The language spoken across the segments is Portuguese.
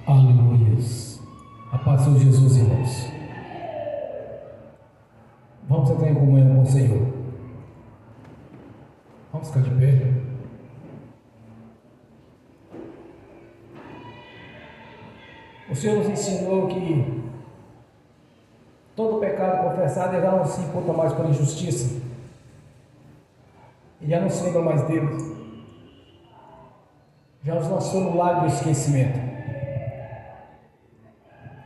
Aleluias. A paz de Jesus, irmãos. Vamos entrar em comunhão com o Senhor. Vamos ficar de pé. O Senhor nos ensinou que todo pecado confessado já não se imputa mais por injustiça. E já não se lembra mais dele. Já nos lançou no lago do esquecimento.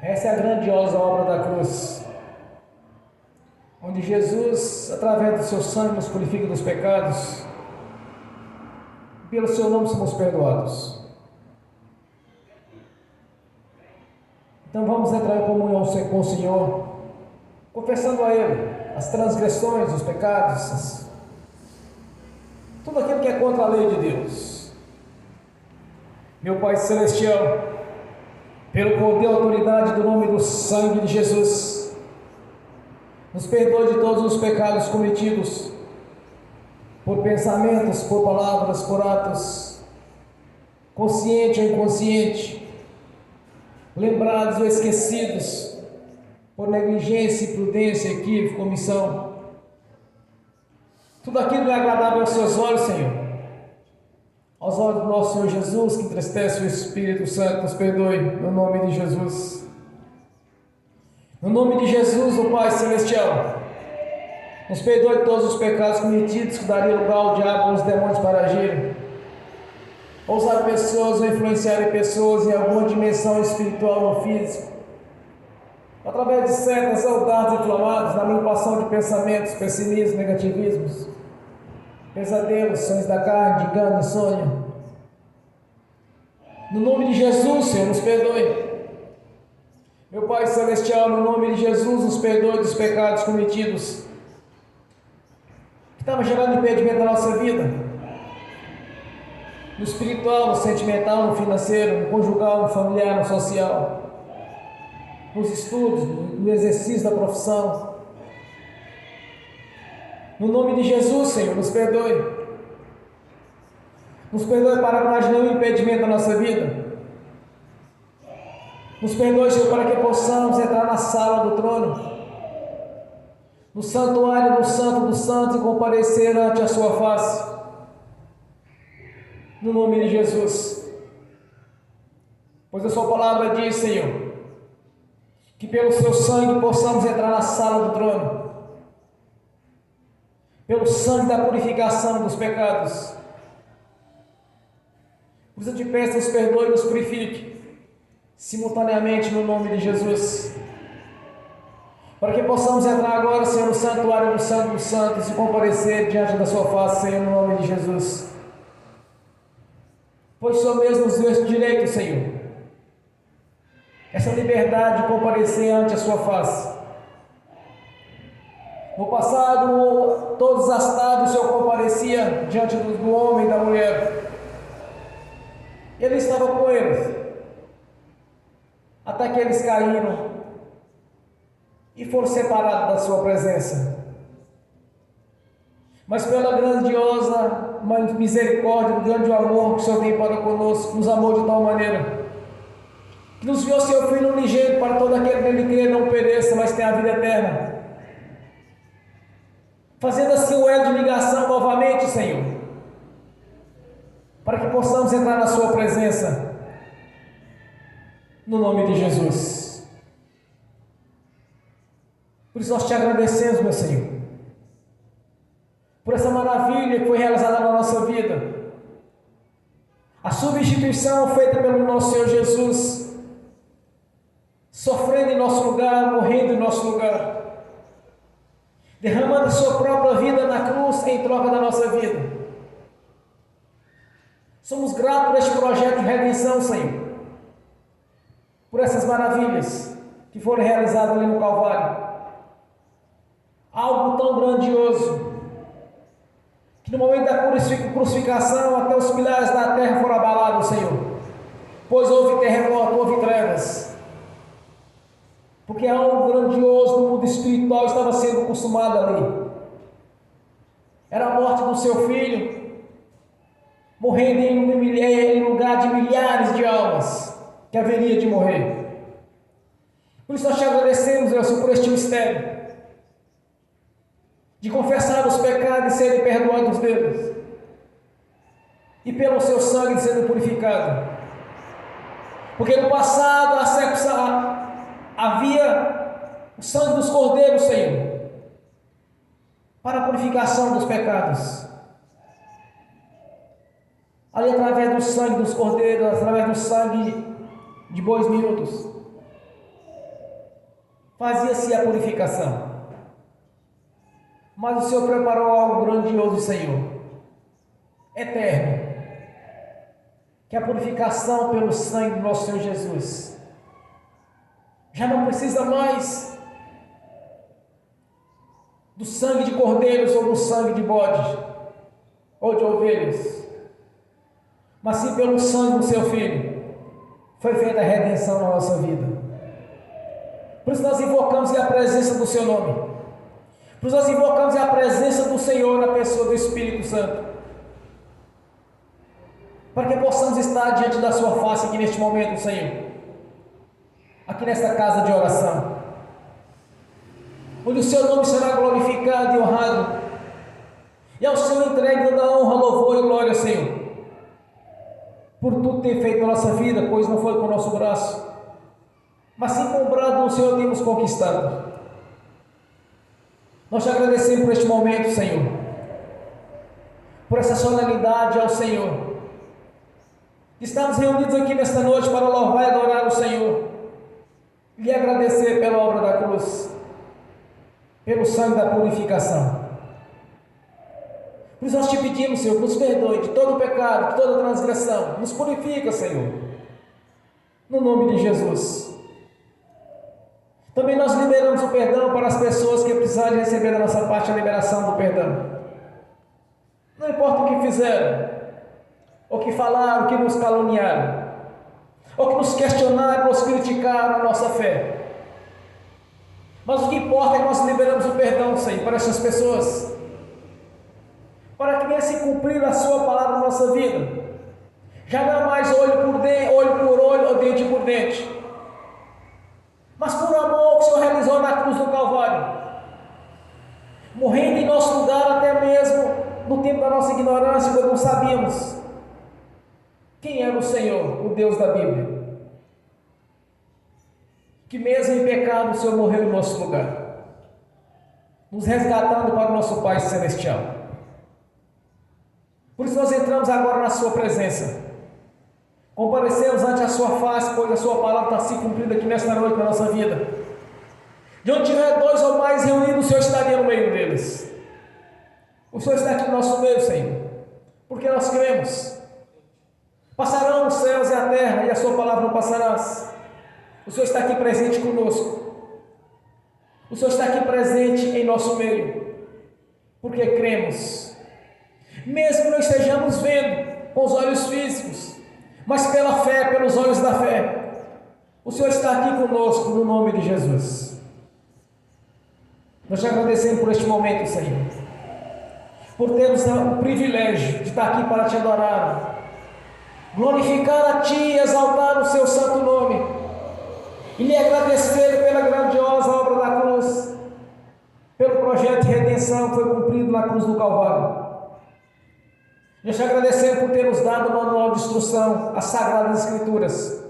Essa é a grandiosa obra da cruz, onde Jesus, através do seu sangue, nos purifica dos pecados, e pelo seu nome somos perdoados. Então vamos entrar em comunhão com o Senhor, confessando a Ele as transgressões, os pecados, tudo aquilo que é contra a lei de Deus. Meu Pai Celestial, pelo poder e autoridade do nome do sangue de Jesus, nos perdoe de todos os pecados cometidos, por pensamentos, por palavras, por atos, consciente ou inconsciente, lembrados ou esquecidos, por negligência, imprudência, equívoco, omissão. Tudo aquilo não é agradável aos seus olhos, Senhor. Aos olhos do nosso Senhor Jesus, que entristece o Espírito Santo, nos perdoe, no nome de Jesus. No nome de Jesus, o Pai Celestial, nos perdoe todos os pecados cometidos que daria lugar ao diabo e aos demônios para agirem, ou usar pessoas ou influenciarem pessoas em alguma dimensão espiritual ou física, através de certas saudades inflamadas, na manipulação de pensamentos, pessimismo, negativismos, pesadelos, sonhos da carne, de engano, insônia. No nome de Jesus, Senhor, nos perdoe. Meu Pai Celestial, no nome de Jesus, nos perdoe dos pecados cometidos, que estavam gerando impedimento na nossa vida, no espiritual, no sentimental, no financeiro, no conjugal, no familiar, no social, nos estudos, no exercício da profissão. No nome de Jesus, Senhor, nos perdoe. Nos perdoe para que não haja nenhum impedimento na nossa vida. Nos perdoe, Senhor, para que possamos entrar na sala do trono, no santuário do Santo dos Santos, e comparecer ante a sua face. No nome de Jesus. Pois a sua palavra diz, Senhor, que pelo seu sangue possamos entrar na sala do trono, pelo sangue da purificação dos pecados. Por isso eu te peço, nos perdoe e nos purifique simultaneamente no nome de Jesus, para que possamos entrar agora, Senhor, no santuário do Santo dos Santos e comparecer diante da sua face, Senhor, no nome de Jesus. Pois o Senhor mesmo nos deu esse direito, Senhor, essa liberdade de comparecer ante a sua face. No passado, todos as tardes o Senhor comparecia diante do homem e da mulher. Ele estava com eles, até que eles caíram e foram separados da sua presença. Mas pela grandiosa misericórdia, o grande amor que o Senhor tem para conosco, nos amou de tal maneira, que nos enviou seu Filho unigênito para todo aquele que nele crê não pereça, mas tenha a vida eterna. Fazendo assim o elo de ligação novamente, Senhor, para que possamos entrar na sua presença, no nome de Jesus. Por isso nós te agradecemos, meu Senhor, por essa maravilha que foi realizada na nossa vida, a substituição feita pelo nosso Senhor Jesus, sofrendo em nosso lugar, morrendo em nosso lugar, derramando a sua própria vida na cruz em troca da nossa vida. Somos gratos por este projeto de redenção, Senhor, por essas maravilhas que foram realizadas ali no Calvário. Algo tão grandioso, que no momento da crucificação até os pilares da terra foram abalados, Senhor, pois houve terremoto, houve trevas, porque algo grandioso no mundo espiritual estava sendo consumado ali. Era a morte do seu filho, morrendo em lugar de milhares de almas, que haveria de morrer. Por isso nós te agradecemos, Deus, por este mistério de confessar os pecados e serem perdoados deles, e pelo seu sangue sendo purificado. Porque no passado havia o sangue dos cordeiros, Senhor, para a purificação dos pecados. Ali através do sangue dos cordeiros, através do sangue de bois miúdos, fazia-se a purificação. Mas o Senhor preparou algo grandioso, Senhor, eterno, que é a purificação pelo sangue do nosso Senhor Jesus. Já não precisa mais do sangue de cordeiros ou do sangue de bodes ou de ovelhas, mas sim pelo sangue do seu Filho foi feita a redenção na nossa vida. Por isso nós invocamos a presença do seu nome. Por isso nós invocamos a presença do Senhor na pessoa do Espírito Santo, para que possamos estar diante da sua face aqui neste momento, Senhor, aqui nesta casa de oração, onde o seu nome será glorificado e honrado, e ao Senhor entregue toda a honra, louvor e glória, Senhor, por tudo ter feito na nossa vida, pois não foi com o nosso braço, mas sim com o braço do Senhor temos conquistado. Nós te agradecemos por este momento, Senhor, por essa solenidade ao Senhor. Estamos reunidos aqui nesta noite para louvar e adorar o Senhor, e lhe agradecer pela obra da cruz, pelo sangue da purificação. Por isso nós te pedimos, Senhor, que nos perdoe de todo o pecado, de toda transgressão. Nos purifica, Senhor, no nome de Jesus. Também nós liberamos o perdão para as pessoas que precisarem receber da nossa parte a liberação do perdão. Não importa o que fizeram, ou que falaram, ou que nos caluniaram, ou que nos questionaram, ou nos criticaram a nossa fé. Mas o que importa é que nós liberamos o perdão, Senhor, para essas pessoas, para que venha se cumprir a sua palavra na nossa vida. Já não é mais olho por olho, ou dente por dente, mas por amor que o Senhor realizou na cruz do Calvário, morrendo em nosso lugar, até mesmo no tempo da nossa ignorância, quando não sabíamos quem era o Senhor, o Deus da Bíblia, que mesmo em pecado o Senhor morreu em nosso lugar, nos resgatando para o nosso Pai Celestial. Por isso nós entramos agora na sua presença, comparecemos ante a sua face, pois a sua palavra está se cumprindo aqui nesta noite na nossa vida. De onde tiver dois ou mais reunidos, o Senhor estaria no meio deles. O Senhor está aqui no nosso meio, Senhor, porque nós cremos. Passarão os céus e a terra, e a sua palavra não passará. O Senhor está aqui presente conosco. O Senhor está aqui presente em nosso meio, porque cremos. Mesmo que não estejamos vendo com os olhos físicos, mas pela fé, pelos olhos da fé, o Senhor está aqui conosco, no nome de Jesus. Nós te agradecemos por este momento, Senhor, por termos o privilégio de estar aqui para te adorar, glorificar a Ti e exaltar o Seu santo nome, e lhe agradecer pela grandiosa obra da cruz, pelo projeto de redenção que foi cumprido na cruz do Calvário. Nós te agradecemos por ter nos dado o manual de instrução, as Sagradas Escrituras,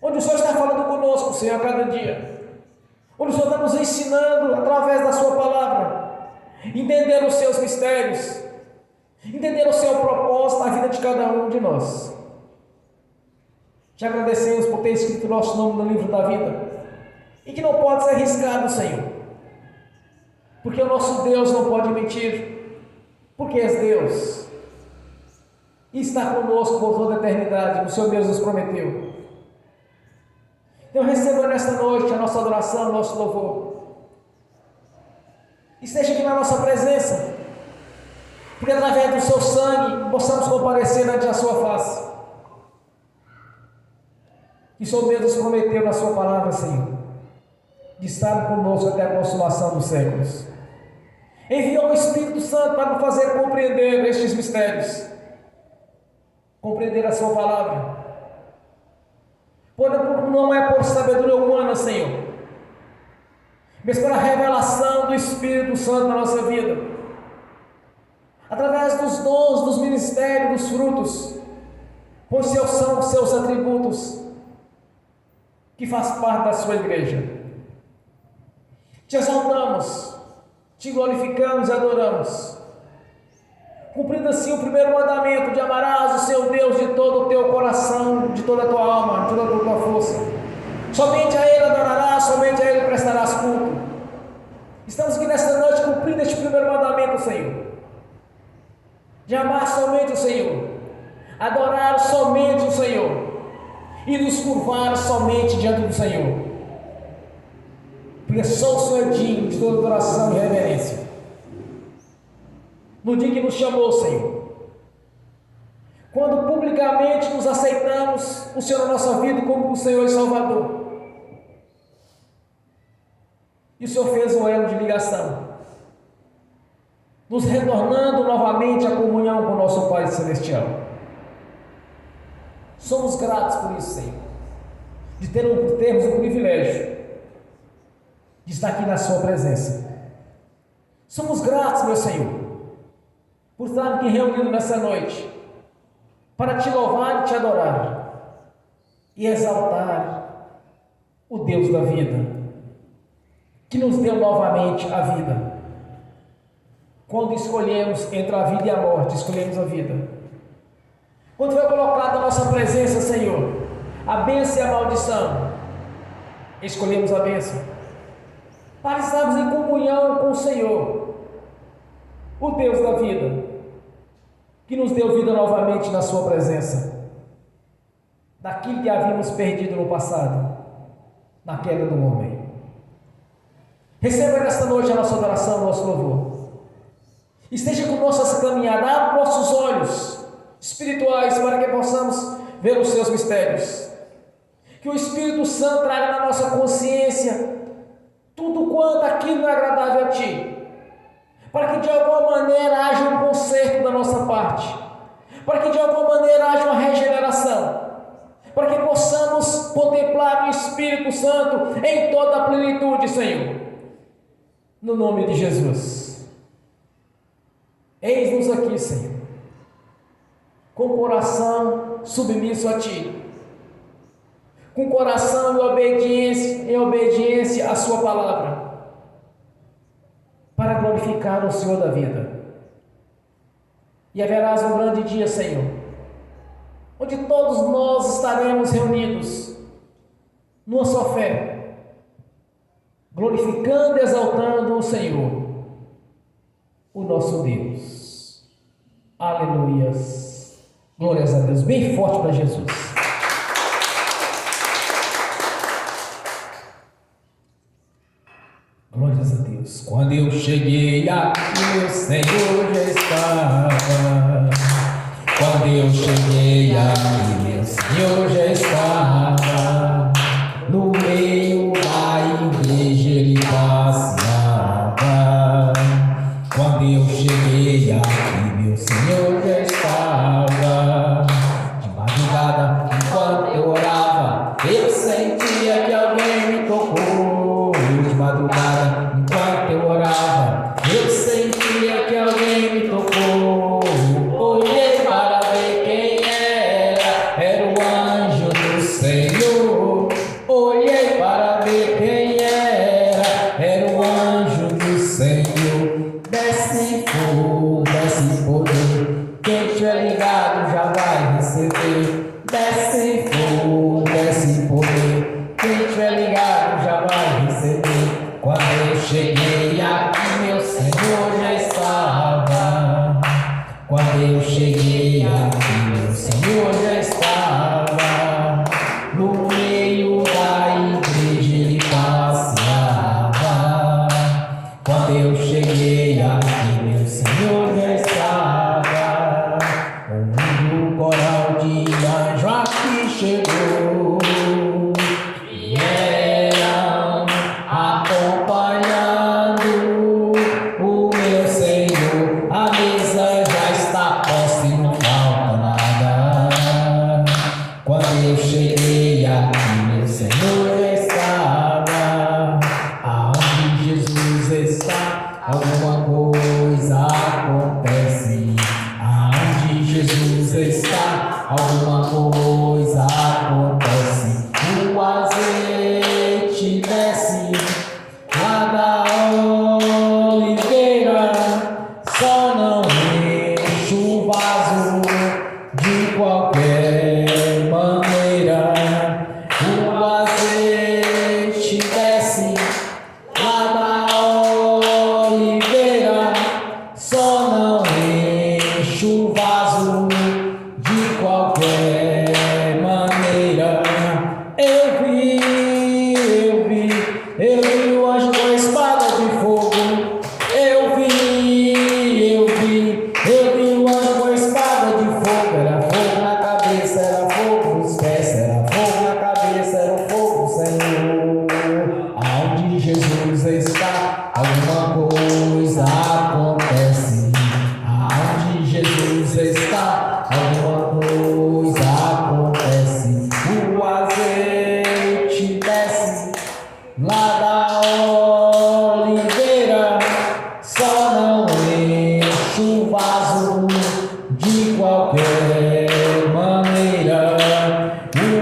onde o Senhor está falando conosco, Senhor, a cada dia, onde o Senhor está nos ensinando, através da sua palavra, entender os seus mistérios, entender o seu propósito na vida de cada um de nós. Te agradecemos por ter escrito o nosso nome no livro da vida, e que não pode ser arriscado, Senhor, porque o nosso Deus não pode mentir, porque és Deus, e está conosco por toda a eternidade, o Senhor Deus nos prometeu. Então receba nesta noite a nossa adoração, o nosso louvor, esteja aqui na nossa presença, porque através do seu sangue possamos comparecer ante a sua face, que o Senhor Deus nos prometeu na sua palavra, Senhor, de estar conosco até a consumação dos séculos. Enviou o Espírito Santo para nos fazer compreender estes mistérios, compreender a sua palavra, Não é por sabedoria humana, Senhor, mas pela revelação do Espírito Santo na nossa vida, através dos dons, dos ministérios, dos frutos, pois são seus atributos, que faz parte da sua igreja. Te exaltamos, te glorificamos e adoramos, cumprindo assim o primeiro mandamento de amarás o seu Deus de todo o teu coração, de toda a tua alma, de toda a tua força. Somente a Ele adorarás, somente a Ele prestarás culto. Estamos aqui nesta noite cumprindo este primeiro mandamento, Senhor, de amar somente o Senhor, adorar somente o Senhor e nos curvar somente diante do Senhor, porque só o Senhor é digno de toda adoração e reverência. No dia que nos chamou, Senhor, quando publicamente nos aceitamos o Senhor na nossa vida como o Senhor e Salvador, e o Senhor fez um elo de ligação, nos retornando novamente à comunhão com o nosso Pai Celestial. Somos gratos por isso, Senhor, de termos o privilégio de estar aqui na sua presença. Somos gratos, meu Senhor, por estar aqui reunidos nessa noite, para te louvar e te adorar, e exaltar o Deus da vida, que nos deu novamente a vida. Quando escolhemos entre a vida e a morte, escolhemos a vida. Quando foi colocada na nossa presença, Senhor, a bênção e a maldição, escolhemos a bênção, para estarmos em comunhão com o Senhor, o Deus da vida, que nos deu vida novamente na sua presença, daquilo que havíamos perdido no passado, na queda do homem. Receba nesta noite a nossa adoração, o nosso louvor. Esteja com nossas caminhadas, abra nossos olhos espirituais para que possamos ver os seus mistérios. Que o Espírito Santo traga na nossa consciência tudo quanto aquilo é agradável a Ti, para que de alguma maneira haja um conserto da nossa parte, para que de alguma maneira haja uma regeneração, para que possamos contemplar o Espírito Santo em toda a plenitude, Senhor, no nome de Jesus. Eis-nos aqui, Senhor, com o coração submisso a Ti, com coração em obediência à Sua palavra, para glorificar o Senhor da vida. E haverás um grande dia, Senhor, onde todos nós estaremos reunidos numa só fé, glorificando e exaltando o Senhor, o nosso Deus. Aleluias. Glórias a Deus. Bem forte para Jesus. Glórias a Deus. Quando eu cheguei aqui, meu Senhor já estava. Quando eu cheguei aqui, meu Senhor já estava. No meio da igreja ele passeava. Quando eu cheguei aqui, meu Senhor já estava. De madrugada, enquanto eu orava, eu sentia que alguém me tocou. De madrugada, enquanto eu orava, eu sentia que alguém me tocou. Olhei para ver quem era o anjo do Senhor. Olhei para ver quem era o anjo do Senhor. Desce fogo, desce poder, quem tiver ligado já vai receber. Desce fogo, desce poder, quem tiver ligado já vai receber. Quando eu cheguei aqui, meu Senhor já estava. Quando eu cheguei aqui, meu Senhor já estava. No meio da igreja ele passeava. Quando eu cheguei aqui, meu Senhor já estava. Ouvindo o coral de anjo aqui chegou. Vieram acompanhando o meu Senhor. A mesa já está posta e não falta nada. Quando eu cheguei aqui,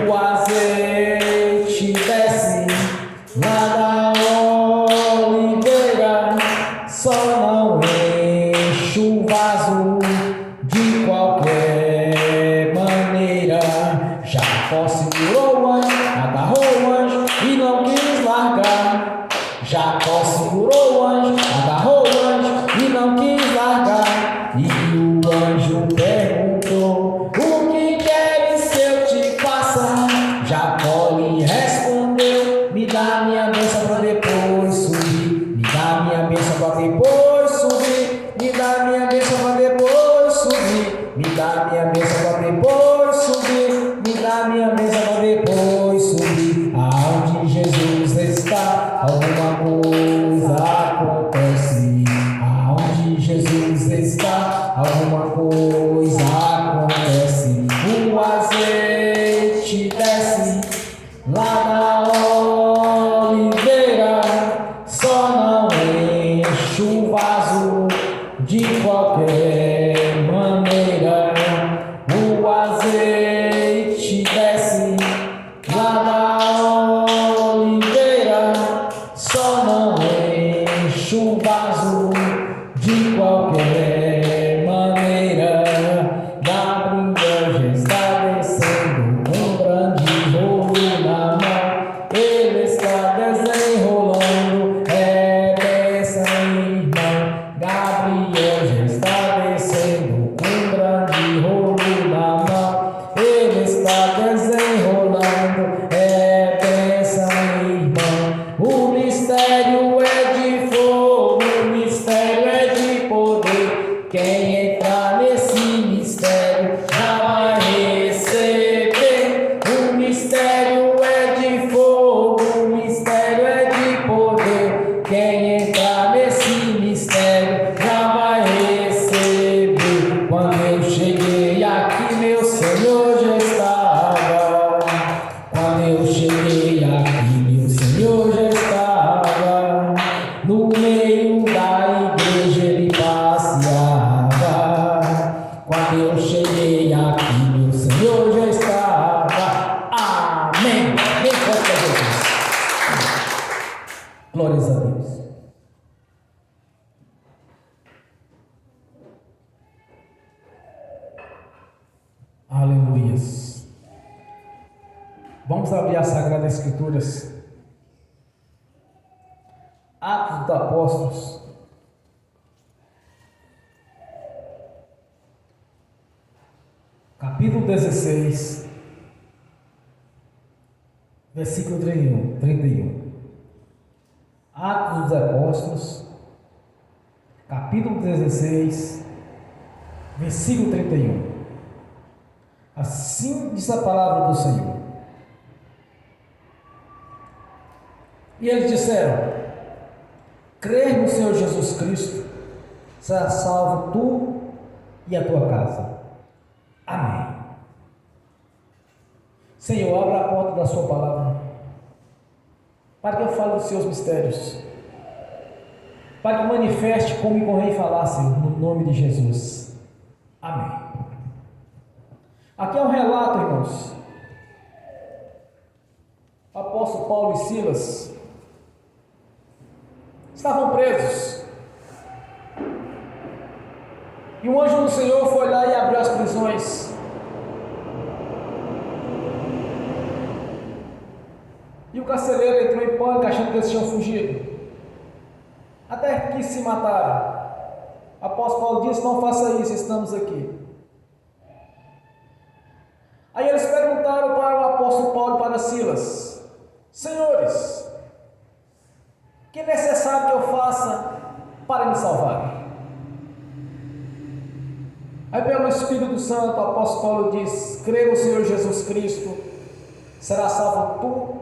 o azeite desce lá da oliveira, só não enche o vaso de qualquer maneira. Jacó segurou o anjo, agarrou o anjo e não quis largar. Jacó segurou o anjo, agarrou o anjo e não quis largar. E o anjo perguntou: o que queres que eu te faça? Jacó lhe respondeu: me dá minha bênção para depois subir. Me dá minha bênção para depois subir. Me dá minha bênção para depois subir. Me dá minha bênção para depois subir. Me dá minha bênção para depois subir. Aonde Jesus está, alguma coisa acontece. Aonde Jesus está, alguma coisa acontece. O azeite desce lá na oliveira, só não enche o vaso de qualquer maneira. O azeite desce lá na oliveira, só não enche o vaso de qualquer maneira. Gabriel já está descendo um grande rolo na mão, ele está desenrolando, é dessa irmã. Gabriel já está descendo um grande rolo na mão, ele está desenrolando, é dessa irmã. O mistério é de fogo, o mistério é de poder. Quem entrar nesse mistério já vai receber. O mistério é de fogo, o mistério é de poder. Quem entrar nesse mistério já vai receber. Quando eu cheguei aqui, meu Senhor já estava. Quando eu cheguei aqui, meu Senhor já estava. No meio da igreja ele passeava. Quando eu cheguei aqui, meu Senhor já estava. Amém. Bem forte a Jesus. Glórias a Deus. Aleluias. Vamos abrir as Sagradas Escrituras. Atos dos Apóstolos, capítulo 16, versículo 31. Atos dos Apóstolos, capítulo 16, versículo 31. Assim diz a palavra do Senhor. E eles disseram: crer no Senhor Jesus Cristo, será salvo tu e a tua casa. Amém. Senhor, abra a porta da sua palavra, para que eu fale dos seus mistérios, para que manifeste como me convém falar, Senhor, no nome de Jesus. Amém. Aqui é um relato, irmãos. O apóstolo Paulo e Silas estavam presos, e o anjo do Senhor foi lá e abriu as prisões. E o carcereiro entrou em pânico, achando que eles tinham fugido, até que se mataram. O apóstolo Paulo disse: não faça isso, estamos aqui. Aí eles perguntaram para o apóstolo Paulo e para Silas: senhores, o que é necessário que eu faça para me salvar? Aí pelo Espírito Santo o apóstolo Paulo diz: crê no Senhor Jesus Cristo, será salvo tu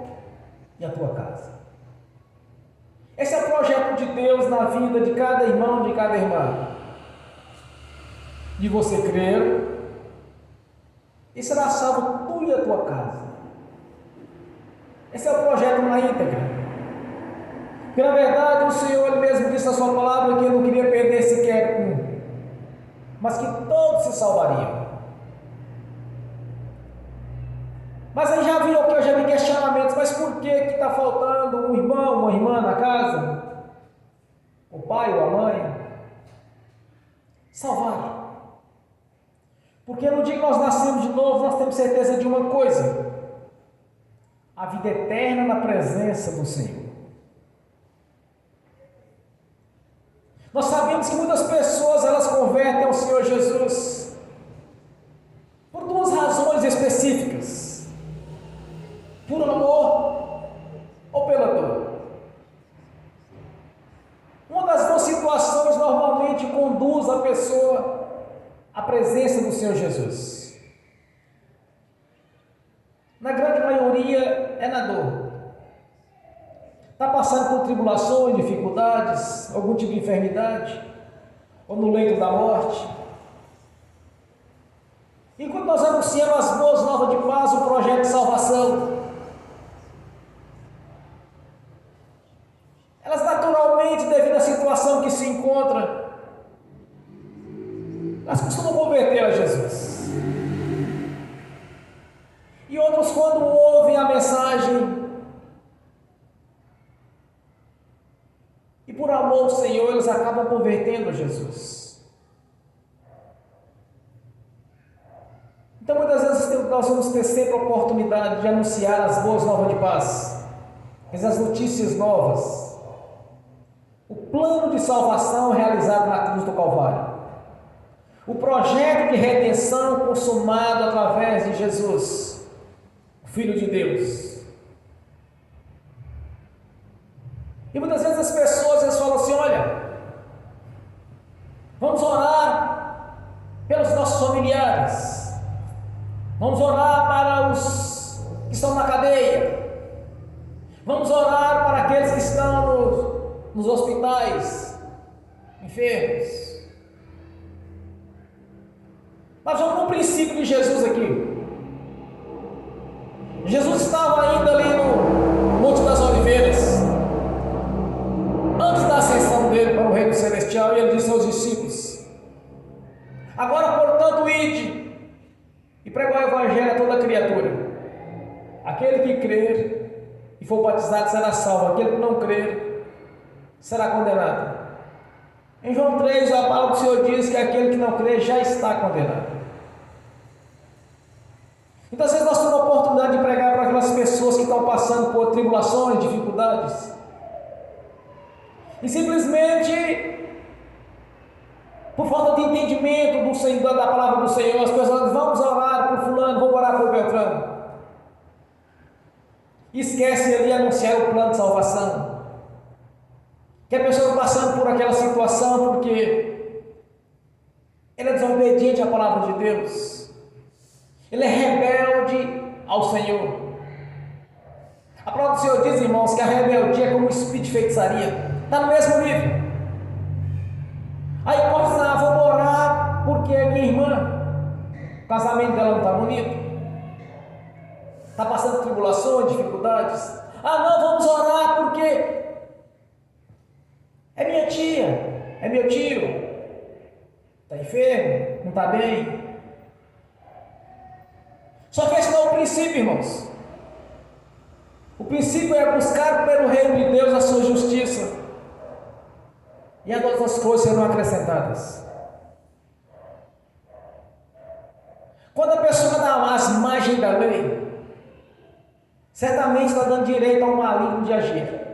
e a tua casa. Esse é o projeto de Deus na vida de cada irmão, de cada irmã. De você crer, e será salvo tu e a tua casa. Esse é o projeto na íntegra. Porque na verdade o Senhor, Ele mesmo disse na sua palavra que Ele não queria perder sequer um, mas que todos se salvariam. Mas aí já vi o que? Eu já vi questionamentos, mas por que está faltando um irmão, uma irmã na casa? O pai ou a mãe? Salvar. Porque no dia que nós nascemos de novo, nós temos certeza de uma coisa: a vida eterna na presença do Senhor. Nós sabemos que muitas pessoas, elas convertem ao Senhor Jesus por duas razões específicas: por amor ou pela dor. Uma das duas situações normalmente conduz a pessoa à presença do Senhor Jesus. Na grande maioria é na dor. Está passando por tribulações, dificuldades, algum tipo de enfermidade, ou no leito da morte. Enquanto nós anunciamos as boas novas de paz, o projeto de salvação, elas naturalmente, devido à situação que se encontra, elas costumam converter a Jesus. E outros, quando ouvem a mensagem e por amor ao Senhor, eles acabam convertendo a Jesus. Então muitas vezes nós vamos ter sempre a oportunidade de anunciar as boas novas de paz, as notícias novas, o plano de salvação realizado na cruz do Calvário, o projeto de redenção consumado através de Jesus, o Filho de Deus. E muitas vezes as pessoas elas falam assim: olha, vamos orar pelos nossos familiares, vamos orar para os que estão na cadeia, vamos orar para aqueles que estão nos hospitais, enfermos. Mas vamos no princípio de Jesus aqui. Jesus estava ainda ali no Monte das Oliveiras, antes da ascensão dele para o reino celestial, e ele disse aos discípulos: agora, portanto, ide e pregai o evangelho a toda criatura. Aquele que crer e for batizado será salvo, aquele que não crer será condenado. Em João 3, a palavra do Senhor diz que aquele que não crer já está condenado. Então, às vezes nós temos a oportunidade de pregar para aquelas pessoas que estão passando por tribulações, dificuldades, e simplesmente, por falta de entendimento do Senhor, da palavra do Senhor, as pessoas dizem: vamos orar por fulano, vamos orar por Beltrano. Esquece ali de anunciar o plano de salvação. Que a pessoa está passando por aquela situação porque ele é desobediente à palavra de Deus, ele é rebelde ao Senhor. A palavra do Senhor diz, irmãos, que a rebeldia é como um espírito de feitiçaria, está no mesmo nível. Aí pode dizer: vou orar porque é minha irmã, o casamento dela não está bonito, está passando tribulações, dificuldades. Não, vamos orar porque é minha tia, é meu tio, está enfermo, não está bem. Só que esse não é o princípio, irmãos. O princípio é buscar pelo reino de Deus a sua justiça, e as outras coisas serão acrescentadas. Quando a pessoa dá as margens da lei, certamente está dando direito ao maligno de agir.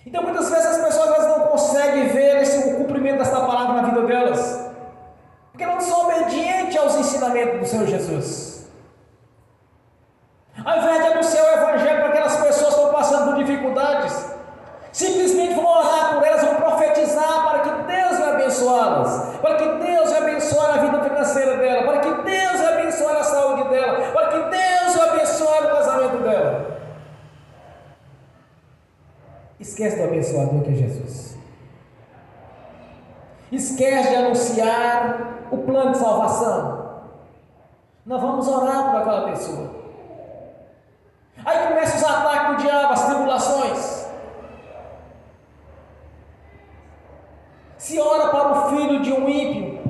Então muitas vezes as pessoas elas não conseguem ver o cumprimento desta palavra na vida delas, porque não são obedientes aos ensinamentos do Senhor Jesus. Ao invés de anunciar o evangelho para aquelas pessoas que estão passando por dificuldades, simplesmente vão orar por elas, vão profetizar para que Deus vai abençoá-las, para que Deus vai abençoar a vida financeira dela, para que Deus vai abençoar a saúde dela, para que Deus vai abençoar o casamento dela. Esquece do abençoador que é Jesus. Esquece de anunciar o plano de salvação. Nós vamos orar por aquela pessoa. Aí começam os ataques do diabo, as tribulações. Se ora para o filho de um ímpio,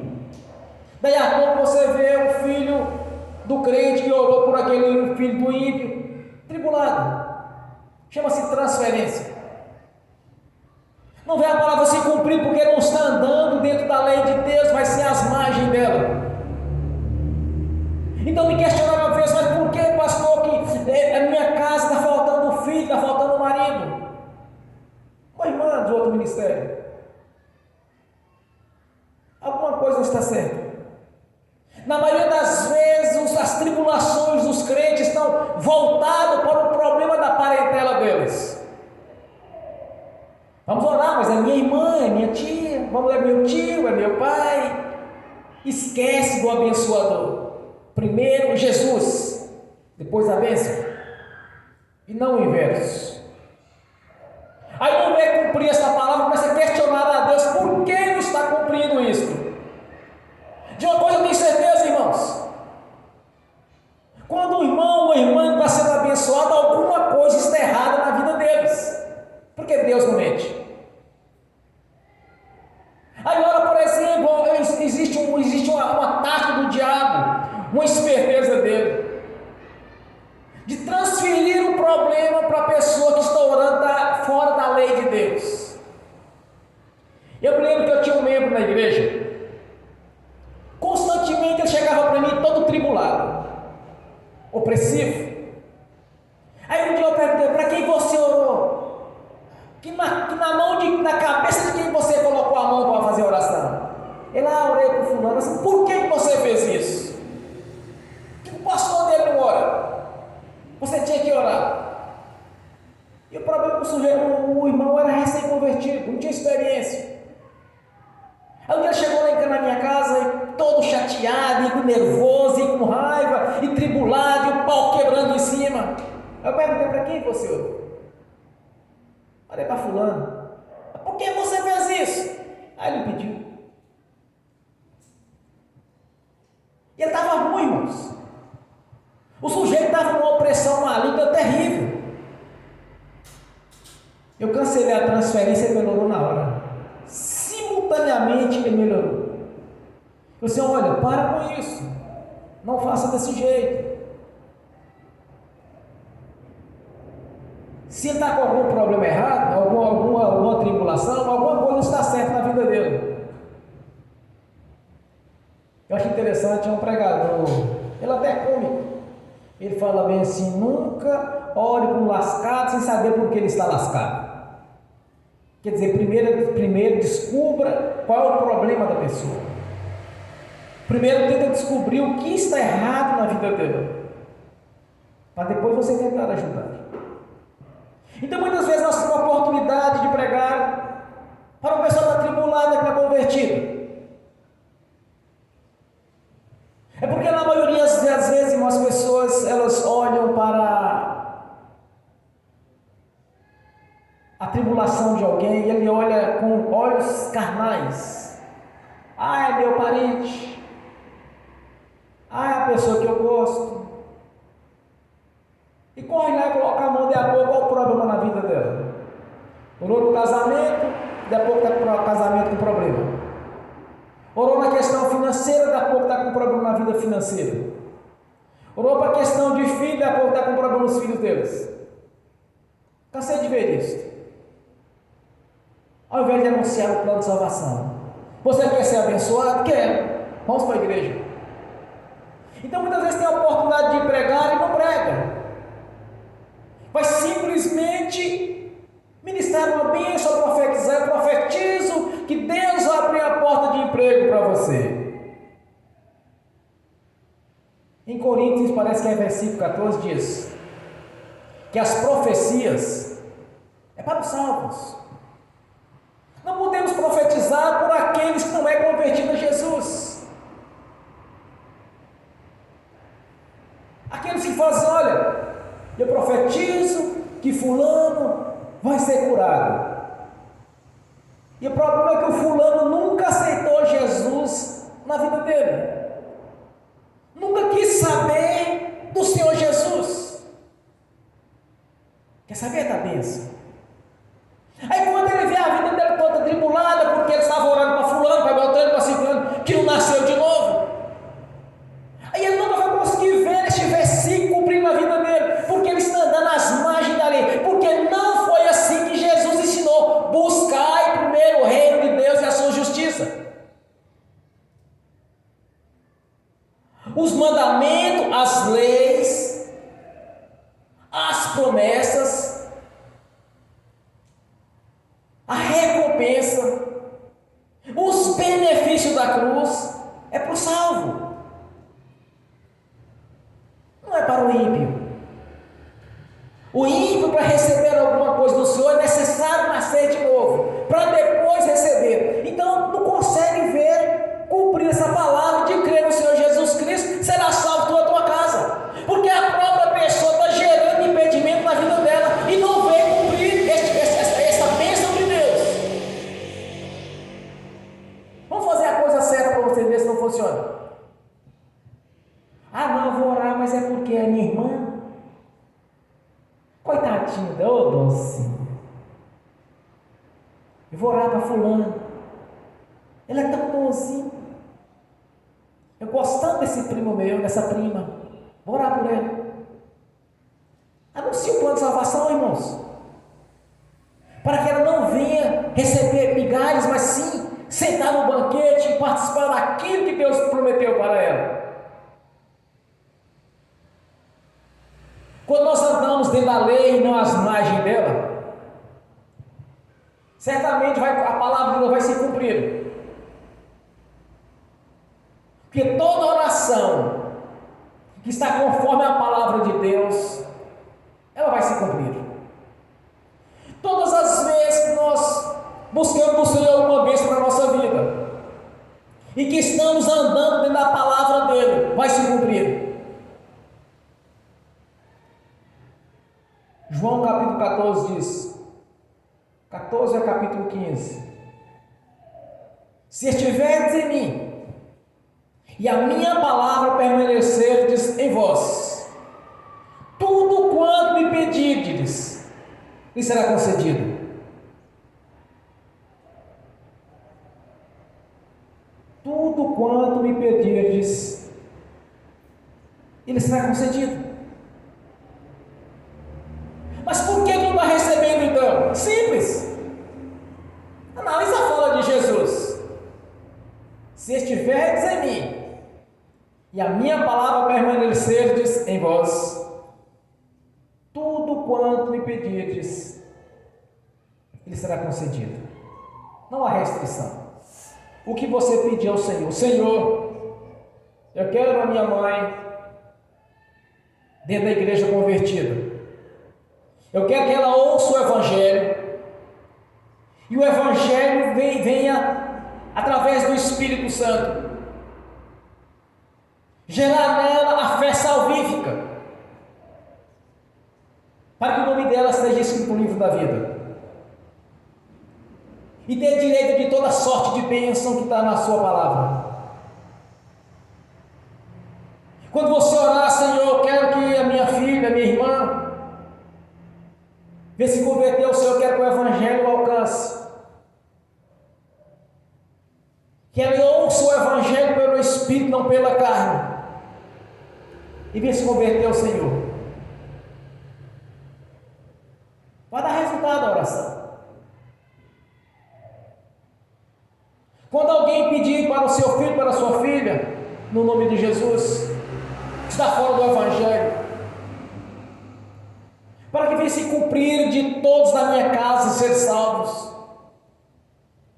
daí a pouco você vê o filho do crente que orou por aquele filho do ímpio, tribulado. Chama-se transferência. Não vê a palavra se cumprir porque não está andando dentro da lei de Deus, mas sim às margens dela. Então me questionava uma vez, mas por que, pastor, que a minha casa está faltando filho, está faltando marido? Uma irmã de outro ministério. Alguma coisa não está certa. Na maioria das vezes, as tribulações dos crentes estão voltadas para o problema da parentela deles. Vamos orar, mas é minha irmã, é minha tia, vamos é meu tio, é meu pai. Esquece do abençoador. Primeiro Jesus, depois a bênção. E não o inverso. Aí não vem cumprir essa palavra, começa a questionar a Deus, por que não está cumprindo isso? De uma coisa eu tenho certeza, irmãos. Quando o irmão ou a irmã está sendo abençoado, alguma coisa está errada na vida deles. Porque Deus não mente. Agora, por exemplo, existe uma tática do diabo, uma esperteza dele, de transferir o problema para a pessoa que está orando, está fora da lei de Deus. Eu me lembro que eu tinha um membro na igreja, constantemente ele chegava para mim todo tribulado, opressivo. Aí um dia eu perguntei, para quem você orou? Que na cabeça de quem você colocou a mão para fazer a oração? Ele, orei para o fulano. Assim, por que você fez isso? Que o pastor dele não ora? Você tinha que orar. E o problema é que o irmão era recém-convertido, não tinha experiência. Aí um dia chegou lá na minha casa, todo chateado, e nervoso, e com raiva, e tribulado, e o pau quebrando em cima. Eu perguntei, para quem você orou? Olhei para fulano. Por que você fez isso? Aí ele pediu. E ele estava ruim, irmãos. O sujeito estava numa opressão maligna terrível. Eu cancelei a transferência e ele melhorou na hora. Simultaneamente ele melhorou. Eu disse, olha, para com isso. Não faça desse jeito. Se ele está com algum problema errado, alguma tribulação, alguma coisa não está certa na vida dele. Eu acho interessante, é um pregador, ele até é cômico. Ele fala bem assim, nunca ore para um lascado sem saber por que ele está lascado. Quer dizer, primeiro descubra qual é o problema da pessoa. Primeiro tenta descobrir o que está errado na vida dele, para depois você tentar ajudar. Então muitas vezes nós temos a oportunidade de pregar para uma pessoa que está tribulada, que está convertida. É porque na maioria das vezes, irmãos, as pessoas elas olham para a tribulação de alguém e ele olha com olhos carnais. É meu parente. É a pessoa que eu gosto. E corre lá e coloca a mão de a pouco, qual o problema na vida dela? Orou no casamento, de a pouco está com o casamento com problema. Orou na questão financeira, de a pouco está com problema na vida financeira. Orou para a questão de filho, de a pouco está com problema nos filhos deles. Cansei de ver isso. Ao invés de anunciar o plano de salvação. Você quer ser abençoado? Quer. Vamos para a igreja. Então muitas vezes tem a oportunidade de pregar e não prega. Vai simplesmente ministrar uma bênção, profetizar. Eu profetizo que Deus abre a porta de emprego para você. Em Coríntios, parece que é versículo 14, diz que as profecias é para os salvos. Não podemos profetizar por aqueles que não é convertido a Jesus. Aqueles que fazem, olha, eu profetizo que fulano vai ser curado. E o problema é que o fulano nunca aceitou Jesus na vida dele. Nunca quis saber do Senhor Jesus. Quer saber da bênção? Aí quando ele vê a vida dele toda tribulada, porque ele estava orando para fulano, para Beltrano, para ciclano, que não nasceu de novo, aí ele nunca vai conseguir promessas, a recompensa, os benefícios da cruz é para o salvo, não é para o ímpio. O ímpio, para receber alguma coisa do Senhor, é necessário nascer de novo, para depois receber. Então não consegue ver, cumprir essa palavra de crer no Senhor Jesus Cristo, será salvo toda a tua casa, porque a própria pessoa está gerando impedimento na vida dela e não vem cumprir essa bênção de Deus. Vamos fazer a coisa certa para você ver se não funciona. Ah, não, eu vou orar, mas é porque é minha irmã. Coitadinho dela, docinho. Eu vou orar para fulano. Ele é tão bonzinho. Eu gosto tanto desse primo meu, dessa prima. Vou orar por ele. Anuncie o plano de salvação, irmãos. Para que ela não venha receber migalhas, mas sim sentar no banquete e participar daquilo que Deus prometeu para ela. Quando nós andamos dentro da lei e não às margens dela, certamente a palavra de Deus vai se cumprir. Porque toda oração que está conforme a palavra de Deus, ela vai se cumprir. Todas as vezes que nós buscamos o Senhor alguma vez para a nossa vida, e que estamos andando dentro da palavra dele, vai se cumprir. João capítulo 14 diz, 14 é capítulo 15: se estiverdes em mim, e a minha palavra permanecerdes em vós, tudo quanto me pedirdes, lhe será concedido. Tudo quanto me pedirdes, ele será concedido. Mas por que não está recebendo então? Simples. Analisa a fala de Jesus. Se estiverdes em mim, e a minha palavra permanecerdes em vós, tudo quanto me pedirdes, ele será concedido. Não há restrição. O que você pedir ao Senhor: Senhor, eu quero a minha mãe dentro da igreja convertida. Eu quero que ela ouça o Evangelho, e o Evangelho venha através do Espírito Santo gerar nela a fé salvífica, para que o nome dela seja escrito no livro da vida, e ter direito de toda sorte de bênção que está na sua palavra. Quando você orar: Senhor, eu quero que a minha filha, a minha irmã venha se converter ao Senhor, eu quero que o Evangelho alcance, que ela ouça o Evangelho pelo Espírito, não pela carne, e venha se converter ao Senhor, vai dar resultado a oração. Quando alguém pedir para o seu filho, para a sua filha, no nome de Jesus, está fora do Evangelho, para que venha se cumprir de todos da minha casa ser salvos,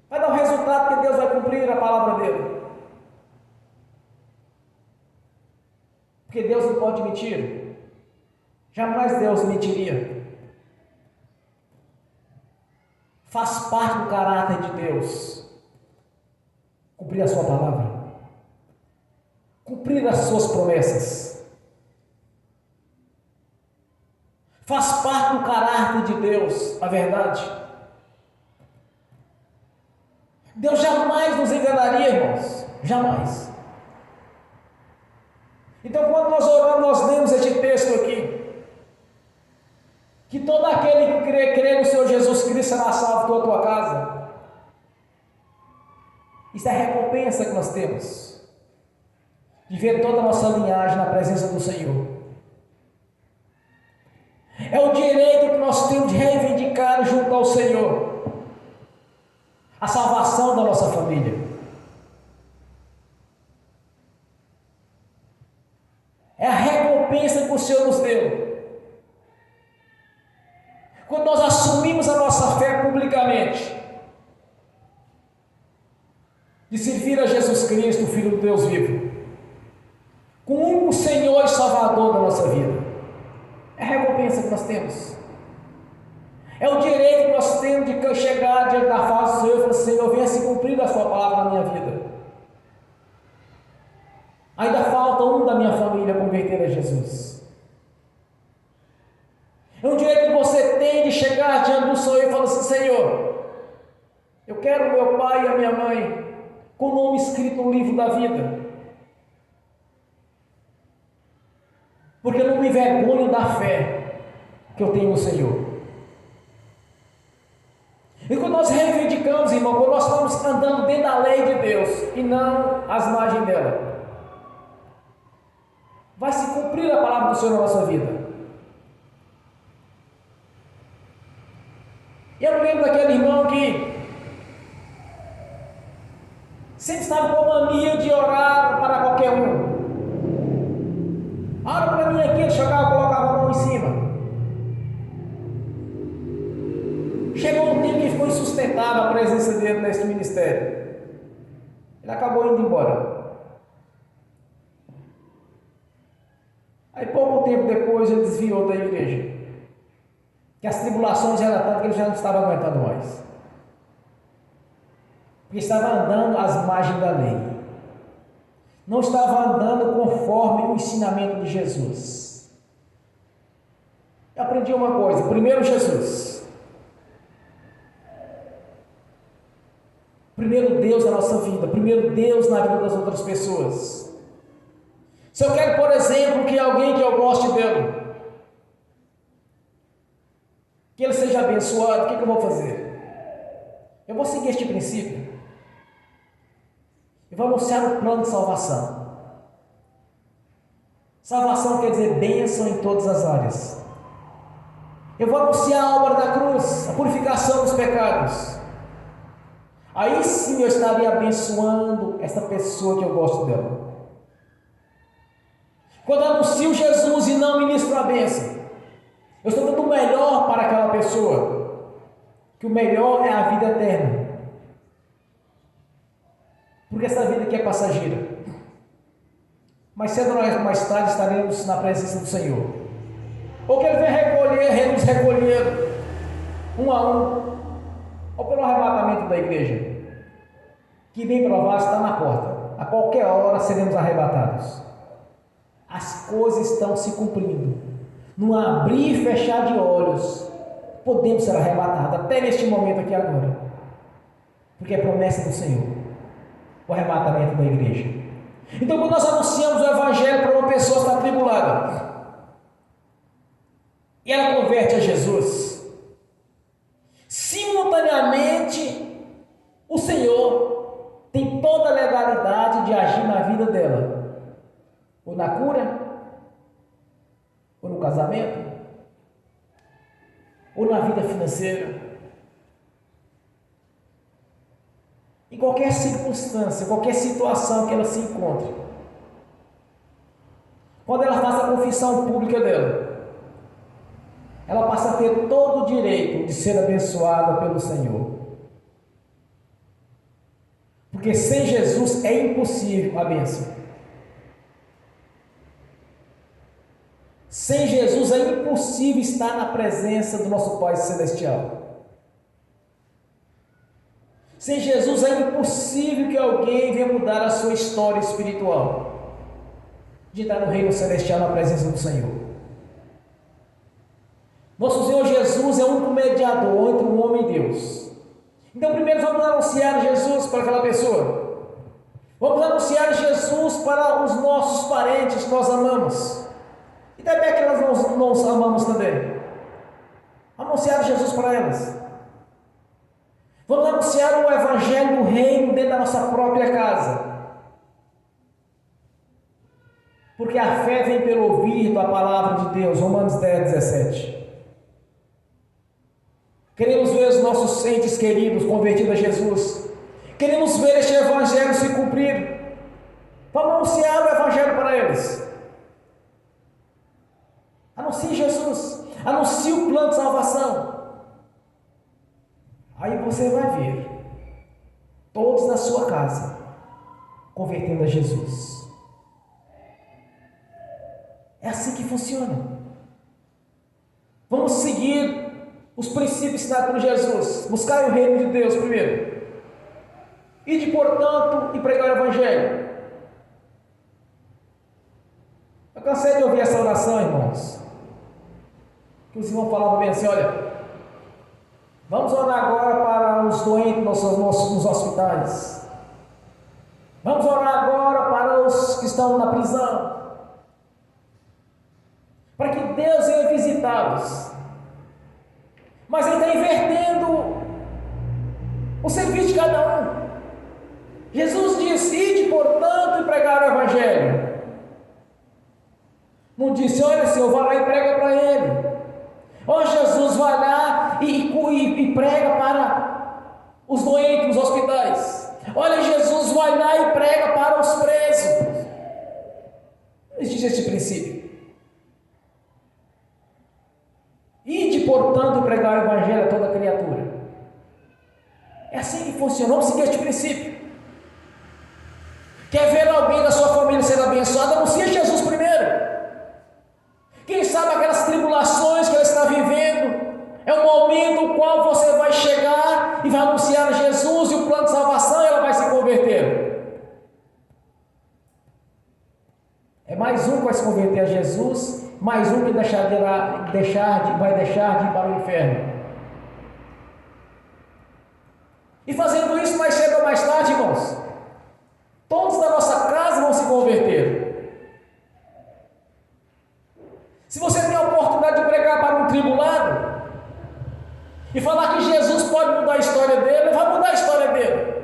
vai dar um resultado, que Deus vai cumprir a palavra dele, porque Deus não pode mentir, jamais Deus mentiria. Faz parte do caráter de Deus cumprir a sua palavra, cumprir as suas promessas. Faz parte do caráter de Deus a verdade. Deus jamais nos enganaria, irmãos, jamais. Então, quando nós oramos, nós lemos este texto aqui, que todo aquele que crê no Senhor Jesus Cristo será salvo, toda a tua casa. Isso é a recompensa que nós temos, de ver toda a nossa linhagem na presença do Senhor. É o direito que nós temos de reivindicar junto ao Senhor a salvação da nossa família. É a recompensa que o Senhor nos deu. quando nós assumimos a nossa fé publicamente, de servir a Jesus Cristo, o Filho do Deus vivo, como o Senhor e Salvador da nossa vida, é a recompensa que nós temos, é o direito que nós temos de chegar diante da face do Senhor e falar: Senhor, venha se cumprir a sua palavra na minha vida. Ainda falta um da minha família converter a Jesus. É um direito que você tem de chegar diante do Senhor e falar assim: Senhor, eu quero meu pai e a minha mãe com o nome escrito no livro da vida, porque eu não me envergonho da fé que eu tenho no Senhor. E quando nós reivindicamos, irmão, quando nós estamos andando dentro da lei de Deus e não às margens dela, vai se cumprir a palavra do Senhor na nossa vida. Eu lembro daquele irmão que sempre estava com a mania de orar para qualquer um. Ora para mim aqui, ele chegava e colocava a mão em cima. Chegou um tempo que ficou insustentável a presença dele nesse ministério. Ele acabou indo embora. Aí pouco tempo depois ele desviou da igreja, que as tribulações eram tantas que ele já não estava aguentando mais, porque estava andando às margens da lei, não estava andando conforme o ensinamento de Jesus. Eu aprendi uma coisa: primeiro Jesus, primeiro Deus na nossa vida, primeiro Deus na vida das outras pessoas. Se eu quero, por exemplo, que alguém que eu goste dele, que ele seja abençoado, o que eu vou fazer? Eu vou seguir este princípio e vou anunciar o plano de salvação. Salvação quer dizer bênção em todas as áreas. Eu vou anunciar a obra da cruz, a purificação dos pecados. Aí sim eu estaria abençoando essa pessoa que eu gosto dela. Quando eu anuncio Jesus e não ministro a bênção, eu estou dando o melhor para aquela pessoa, que o melhor é a vida eterna, porque essa vida aqui é passageira, mas cedo ou mais tarde estaremos na presença do Senhor, ou que Ele vem nos recolher um a um, ou pelo arrebatamento da igreja, que bem provável está na porta. A qualquer hora seremos arrebatados. As coisas estão se cumprindo. No abrir e fechar de olhos, podemos ser arrebatados, até neste momento aqui agora, porque é promessa do Senhor, o arrebatamento da igreja. Então, quando nós anunciamos o Evangelho para uma pessoa que está atribulada, e ela converte a Jesus, simultaneamente, o Senhor tem toda a legalidade de agir na vida dela, ou na cura, ou no casamento, ou na vida financeira, em qualquer circunstância, qualquer situação que ela se encontre. Quando ela faz a confissão pública dela, ela passa a ter todo o direito de ser abençoada pelo Senhor, porque sem Jesus é impossível a bênção. Sem Jesus é impossível estar na presença do nosso Pai Celestial. Sem Jesus é impossível que alguém venha mudar a sua história espiritual, de estar no reino celestial na presença do Senhor. Nosso Senhor Jesus é o único mediador entre o homem e Deus. Então primeiro vamos anunciar Jesus para aquela pessoa. Vamos anunciar Jesus para os nossos parentes que nós amamos. E também que nós não amamos também. Anunciar Jesus para elas. Vamos anunciar o Evangelho do Reino dentro da nossa própria casa. Porque a fé vem pelo ouvir da palavra de Deus. Romanos 10, 17. Queremos ver os nossos entes queridos convertidos a Jesus. Queremos ver este Evangelho se cumprir. Vamos anunciar o Evangelho para eles. Anuncie Jesus, anuncie o plano de salvação. Aí você vai ver todos na sua casa convertendo a Jesus. É assim que funciona. Vamos seguir os princípios ensinados por Jesus. Buscar o reino de Deus primeiro. Ide, portanto, e pregar o Evangelho. Eu cansei de ouvir essa oração, irmãos. Que os irmãos falavam bem assim: olha, vamos orar agora para os doentes nos hospitais. Vamos orar agora para os que estão na prisão. Para que Deus venha visitá-los. Mas Ele está invertendo o serviço de cada um. Jesus disse: ide, portanto, e pregar o Evangelho. Não disse: olha, Senhor, vai lá e prega para ele. Ó, Jesus, vai lá e prega para os doentes nos hospitais. Olha, Jesus, vai lá e prega para os presos. Não existe esse princípio. Ide, portanto, e pregar o Evangelho a toda criatura. É assim que funciona. Vamos seguir este princípio. Quer ver alguém da sua família ser abençoado? Anuncia Jesus primeiro. Quem sabe aquelas tribulações que ela está vivendo é o momento no qual você vai chegar e vai anunciar Jesus e o plano de salvação, e ela vai se converter. É mais um que vai se converter a Jesus, mais um que vai deixar de ir para o inferno. E fazendo isso mais cedo ou mais tarde, irmãos, todos da nossa casa vão se converter. Se você tem a oportunidade de pregar para um tribulado e falar que Jesus pode mudar a história dele, vai mudar a história dele,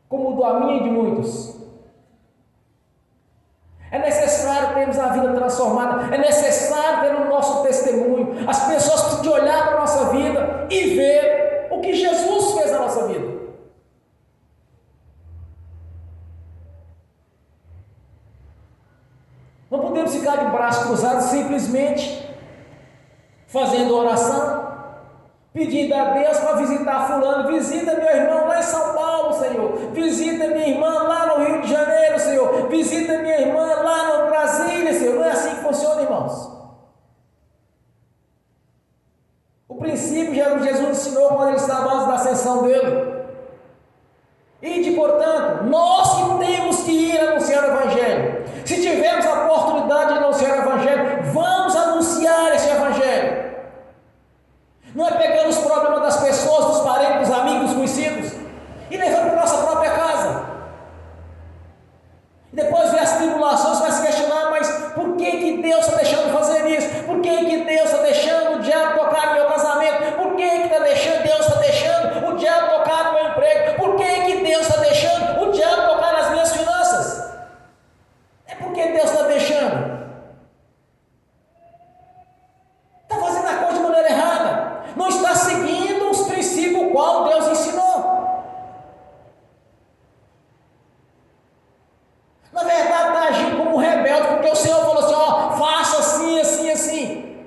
como mudou a minha e de muitos. É necessário termos a vida transformada, é necessário ter o nosso testemunho. As pessoas precisam de olhar para a nossa vida e ver o que Jesus fez na nossa vida. Não podemos ficar de braços cruzados simplesmente fazendo oração, pedindo a Deus para visitar fulano. Visita meu irmão lá em São Paulo, Senhor. Visita minha irmã lá no Rio de Janeiro, Senhor. Visita minha irmã lá no Brasília, Senhor. Não é assim que funciona, irmãos. O princípio Jesus ensinou quando ele estava antes da ascensão dele. Ide, portanto, nós que temos que ir anunciar o Evangelho. Se tivermos a oportunidade de anunciar o Evangelho, vamos anunciar esse Evangelho. Não é pegando os problemas das pessoas, dos parentes, dos amigos, dos conhecidos, e levando para a nossa própria casa. E depois vê as tribulações, vai se questionar: mas por que Deus está deixando fazer isso? Por que Deus está deixando o diabo tocar no meu casamento? Por que Deus está deixando o diabo tocar no meu emprego? Por que Deus está deixando o diabo tocar nas minhas finanças? É porque Deus está deixando. Está fazendo a coisa de maneira errada. Não está seguindo os princípios qual Deus ensinou. Na verdade, está agindo como um rebelde, porque o Senhor falou assim: ó, faça assim, assim, assim.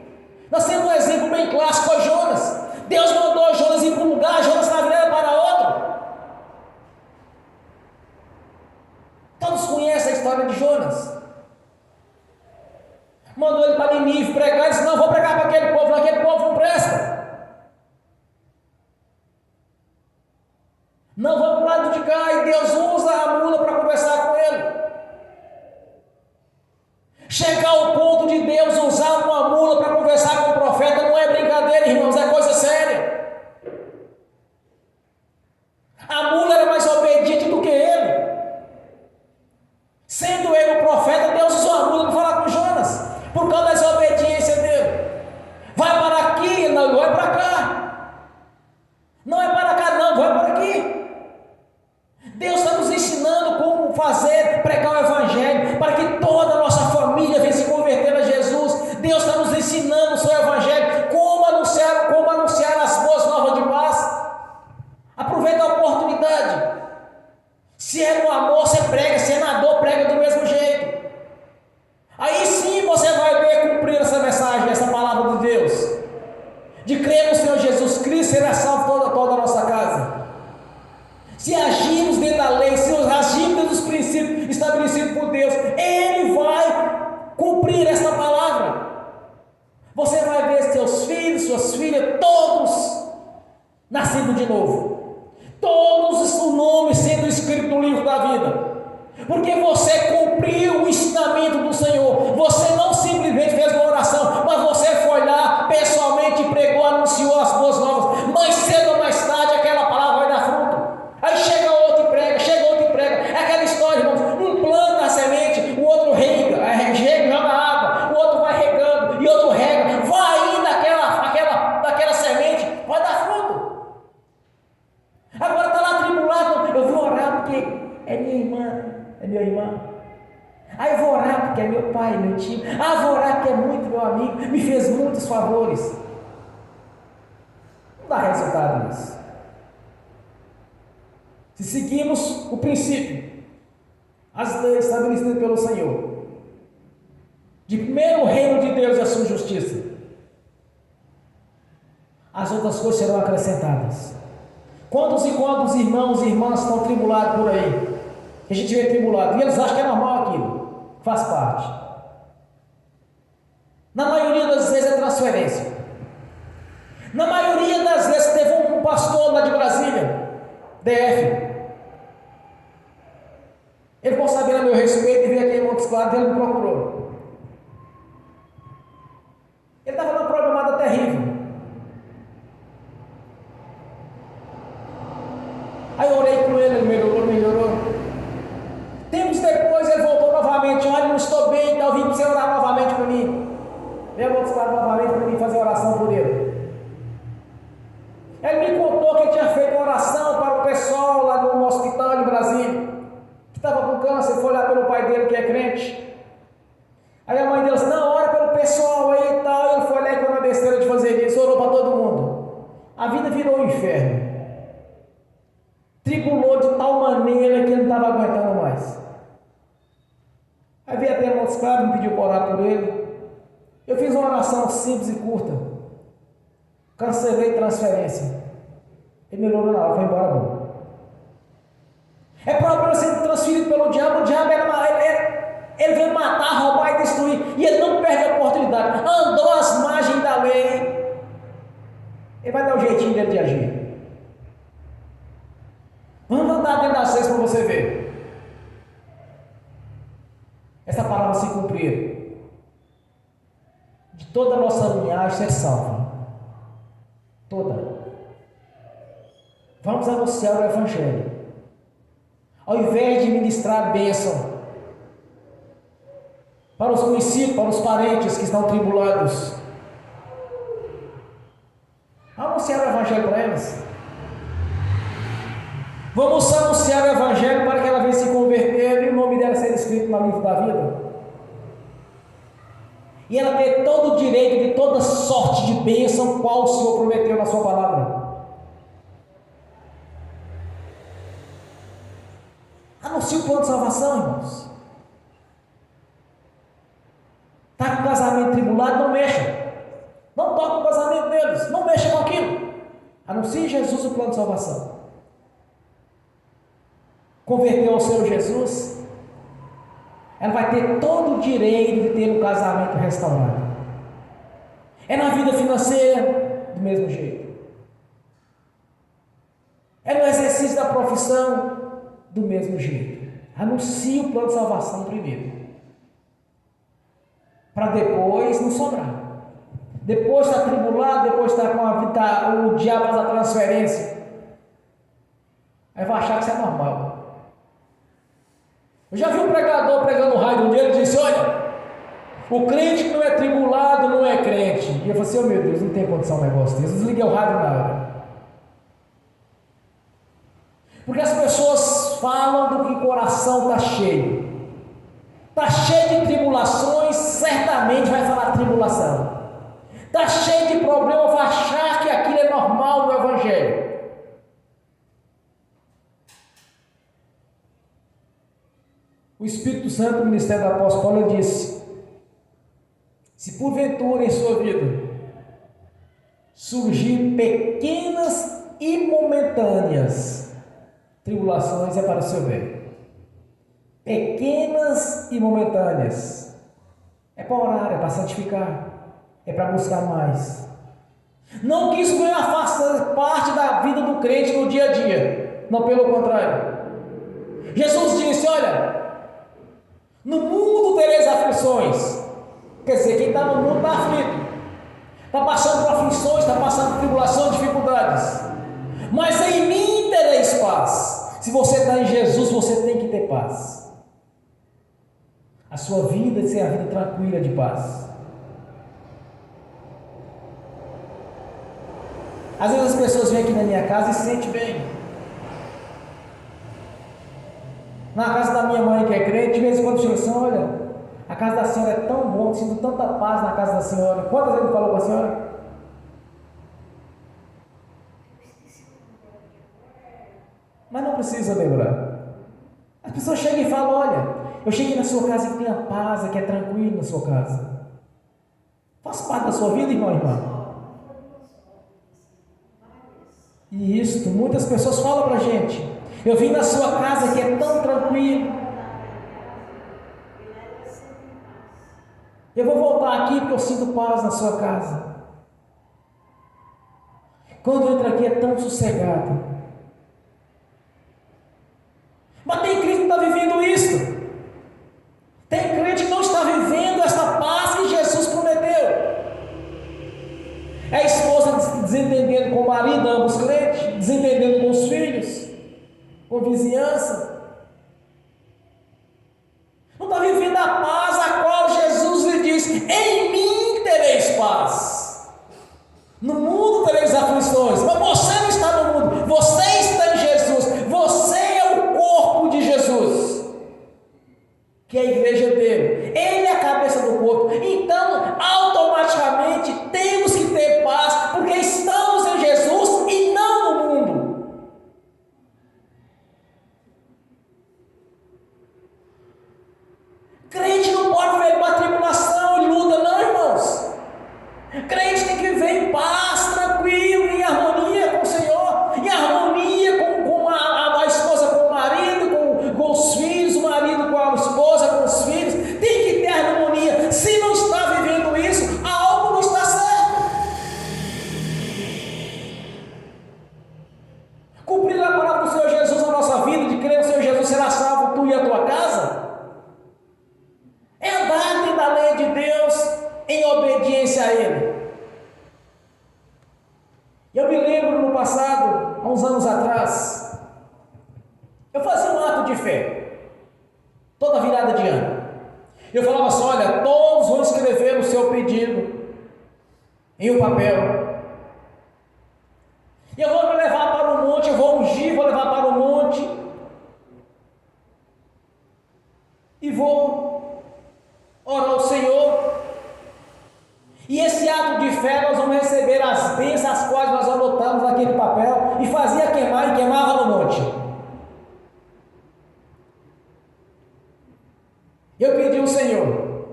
Nós temos um exemplo bem clássico, foi Jonas. Deus mandou Jonas ir para um lugar, Jonas estava virando para outro. Todos conhecem a história de Jonas. Mandou ele para Nínive pregar, e disse: não, vou pregar para aquele povo não presta. Não vou para o lado de cá, e Deus usa a mula para conversar com ele. Chegar ao ponto de Deus usar uma mula para conversar com o profeta não é brincadeira, irmãos, é coisa séria. A mula era mais obediente do que ele. Sendo ele o profeta, Deus usou a mula para falar com Jonas, por causa da desobediência dele. Vai para aqui, não vai para cá. Não é para cá, não, vai para aqui. Deus está nos ensinando como fazer, pregar o Evangelho, para que toda a nossa família venha se converter a Jesus. Deus está nos ensinando o seu Evangelho, como anunciar as boas novas de paz. Aproveita a oportunidade. Se é no amor, você prega; se é na dor, prega do mesmo jeito. Aí sim você vai ver cumprir essa mensagem, essa palavra de Deus, de crer no Senhor Jesus Cristo, ser salvo filhos, suas filhas, todos nascidos de novo. Todos o nome sendo escrito no livro da vida. Porque você cumpriu o ensinamento do Senhor. Você não simplesmente fez uma oração, mas você foi lá pessoalmente, pregou, anunciou as boas novas. Mais cedo ou mais tarde aquela palavra vai dar fruto. Aí chega outro e prega, chega outro e prega. É aquela história, irmãos. Um planta a semente, o outro rega, joga água, o outro vai regando, e outro rega. Vai indo daquela semente, vai dar fruto. Agora está lá tribulado. Eu vou orar porque é minha irmã. É minha irmã. Aí eu vou orar porque é meu pai, meu tio. Vou orar porque é muito meu amigo, me fez muitos favores. Não dá resultado nisso. Se seguimos o princípio, as leis estabelecidas pelo Senhor, de primeiro o reino de Deus e a sua justiça, as outras coisas serão acrescentadas. Quantos e quantos irmãos e irmãs estão tribulados por aí? Que a gente vê tribulado, e eles acham que é normal aquilo, faz parte. Na maioria das vezes é transferência. Na maioria das vezes teve um pastor lá de Brasília, DF. Ele, por saber a meu respeito, e veio aqui em Montes Claros, ele me procurou. Ele estava numa problemada terrível. Aí eu orei com ele, ele melhorou. Tempos depois ele voltou novamente. Olha, não estou bem, então eu vim para você orar novamente por mim. Eu vou buscar novamente para mim fazer oração por ele. Ele me contou que ele tinha feito uma oração para o pessoal lá no hospital de Brasília, que estava com câncer, foi lá pelo pai dele que é crente. Aí a mãe dele disse: não, ora pelo pessoal aí e tal. Ele foi lá e com a besteira de fazer isso, orou para todo mundo. A vida virou um inferno. Tribulou de tal maneira que ele não estava aguentando mais. Aí veio até Montes Claros, me pediu para orar por ele. Eu fiz uma oração simples e curta. Cancelei transferência. Ele melhorou na hora, foi embora bom. É problema sendo transferido pelo diabo. O diabo ele vem matar, roubar e destruir. E ele não perde a oportunidade. Andou às margens da lei. Ele vai dar o jeitinho dele de agir. Vamos andar dentro das leis para você ver. Essa palavra se cumprir, de toda a nossa linhagem ser salva. Toda. Vamos anunciar o Evangelho. Ao invés de ministrar a bênção para os conhecidos, para os parentes que estão tribulados, anunciar o Evangelho para eles. Vamos anunciar o Evangelho para que ela venha se converter e o nome dela ser escrito no livro da vida. E ela ter todo o direito de toda sorte de bênção, qual o Senhor prometeu na sua palavra. Anuncie o plano de salvação, irmãos. Está com o casamento tribulado, não mexa. Não toque o casamento deles, não mexa com aquilo. Anuncie Jesus o plano de salvação. Converteu ao Senhor Jesus, ela vai ter todo o direito de ter um casamento restaurado. É na vida financeira, do mesmo jeito. É no exercício da profissão, do mesmo jeito. Anuncie o plano de salvação primeiro, para depois não sobrar. Depois está tribulado, depois está com a vida, o diabo faz a transferência. Aí vai achar que isso é normal. Eu já vi um pregador pregando o raio dele e disse: olha, o crente que não é tribulado não é crente. E eu falei assim: oh meu Deus, não tem condição um negócio desse. Eu desliguei o rádio na hora. Porque as pessoas falam do que o coração está cheio. Está cheio de tribulações, certamente vai falar tribulação. Está cheio de problema, vai achar que aquilo é normal no Evangelho. O Espírito Santo, no ministério do apóstolo Paulo, disse: se porventura em sua vida surgir pequenas e momentâneas tribulações, é para o seu bem. Pequenas e momentâneas. É para orar, é para santificar, é para buscar mais. Não que isso venha fazer parte da vida do crente no dia a dia. Não, pelo contrário. Jesus disse: olha, no mundo tereis aflições. Quer dizer, quem está no mundo está aflito, está passando por aflições, está passando por tribulações, dificuldades. Mas em mim tereis paz. Se você está em Jesus, você tem que ter paz. A sua vida tem que ser a vida tranquila de paz. Às vezes as pessoas vêm aqui na minha casa e se sentem bem. Na casa da minha mãe, que é crente, de vez em quando chega assim: olha, a casa da senhora é tão bom, sinto tanta paz na casa da senhora. Quantas vezes ele falou com a senhora? Mas não precisa lembrar. As pessoas chegam e falam: olha, eu cheguei na sua casa e tem a paz, que é tranquilo na sua casa. Faz parte da sua vida, irmão e irmã. E isso, muitas pessoas falam para a gente: eu vim na sua casa que é tão tranquilo. Eu vou voltar aqui porque eu sinto paz na sua casa. Quando eu entro aqui é tão sossegado. Mas tem crente que não está vivendo isso. Tem crente que não está vivendo essa paz que Jesus prometeu. É a esposa desentendendo com o marido, ambos crentes, desentendendo com os filhos, com a vizinhança. Não está vivendo a paz a qual Jesus lhe disse: em mim tereis paz. No mundo tereis aflições, mas você não está no mundo, você está em Jesus. Você é o corpo de Jesus, que é a igreja dele. Ele é a cabeça do corpo. Então, automaticamente, temos que ter paz, porque estamos em Jesus e não no mundo. Crente não pode viver para tribulação e luta, não, irmãos. Crente tem que viver em paz, tranquilo, em harmonia com o Senhor, em harmonia com a esposa com o marido, com os filhos, o marido com a esposa, com os filhos. Tem que ter harmonia. Se não está vivendo isso, algo não está certo. Cumprir a palavra do Senhor Jesus na nossa vida, de crer no Senhor Jesus será salvo tu e a tua casa, é andar dentro da lei de Deus em obediência a Ele. Eu me lembro no passado, há uns anos atrás, eu fazia um ato de fé, toda virada de ano. Eu falava assim: olha, todos vão escrever o seu pedido em um papel. E eu vou me levar para o monte, eu vou ungir, vou levar para o monte. E vou orar ao Senhor. E esse ato de fé nós vamos receber as bênçãos, as quais nós anotamos naquele papel e fazia queimar e queimava no monte. Eu pedi ao Senhor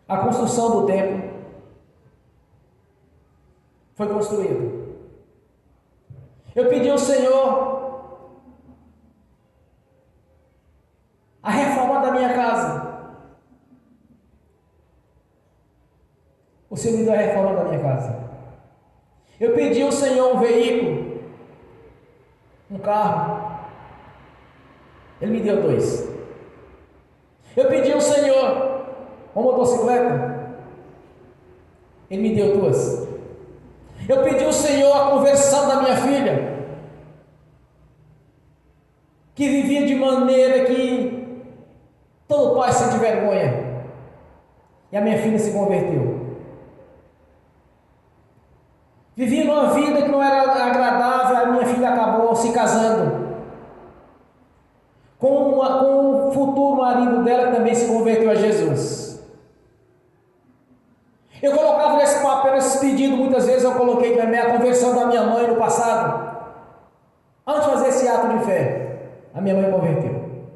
a construção do templo. Foi construído. Eu pedi ao Senhor a reforma da minha casa. O Senhor me deu a reforma da minha casa. Eu pedi ao Senhor um veículo, um carro. Ele me deu 2. Eu pedi ao Senhor uma motocicleta. Ele me deu 2. Eu pedi ao Senhor a conversão da minha filha, que vivia de maneira que todo pai sente vergonha. E a minha filha se converteu. Vivia uma vida que não era agradável, a minha filha acabou se casando com o futuro marido dela, que também se converteu a Jesus. Eu colocava nesse papel, nesse pedido, muitas vezes eu coloquei também a conversão da minha mãe no passado. Antes de fazer esse ato de fé, a minha mãe converteu.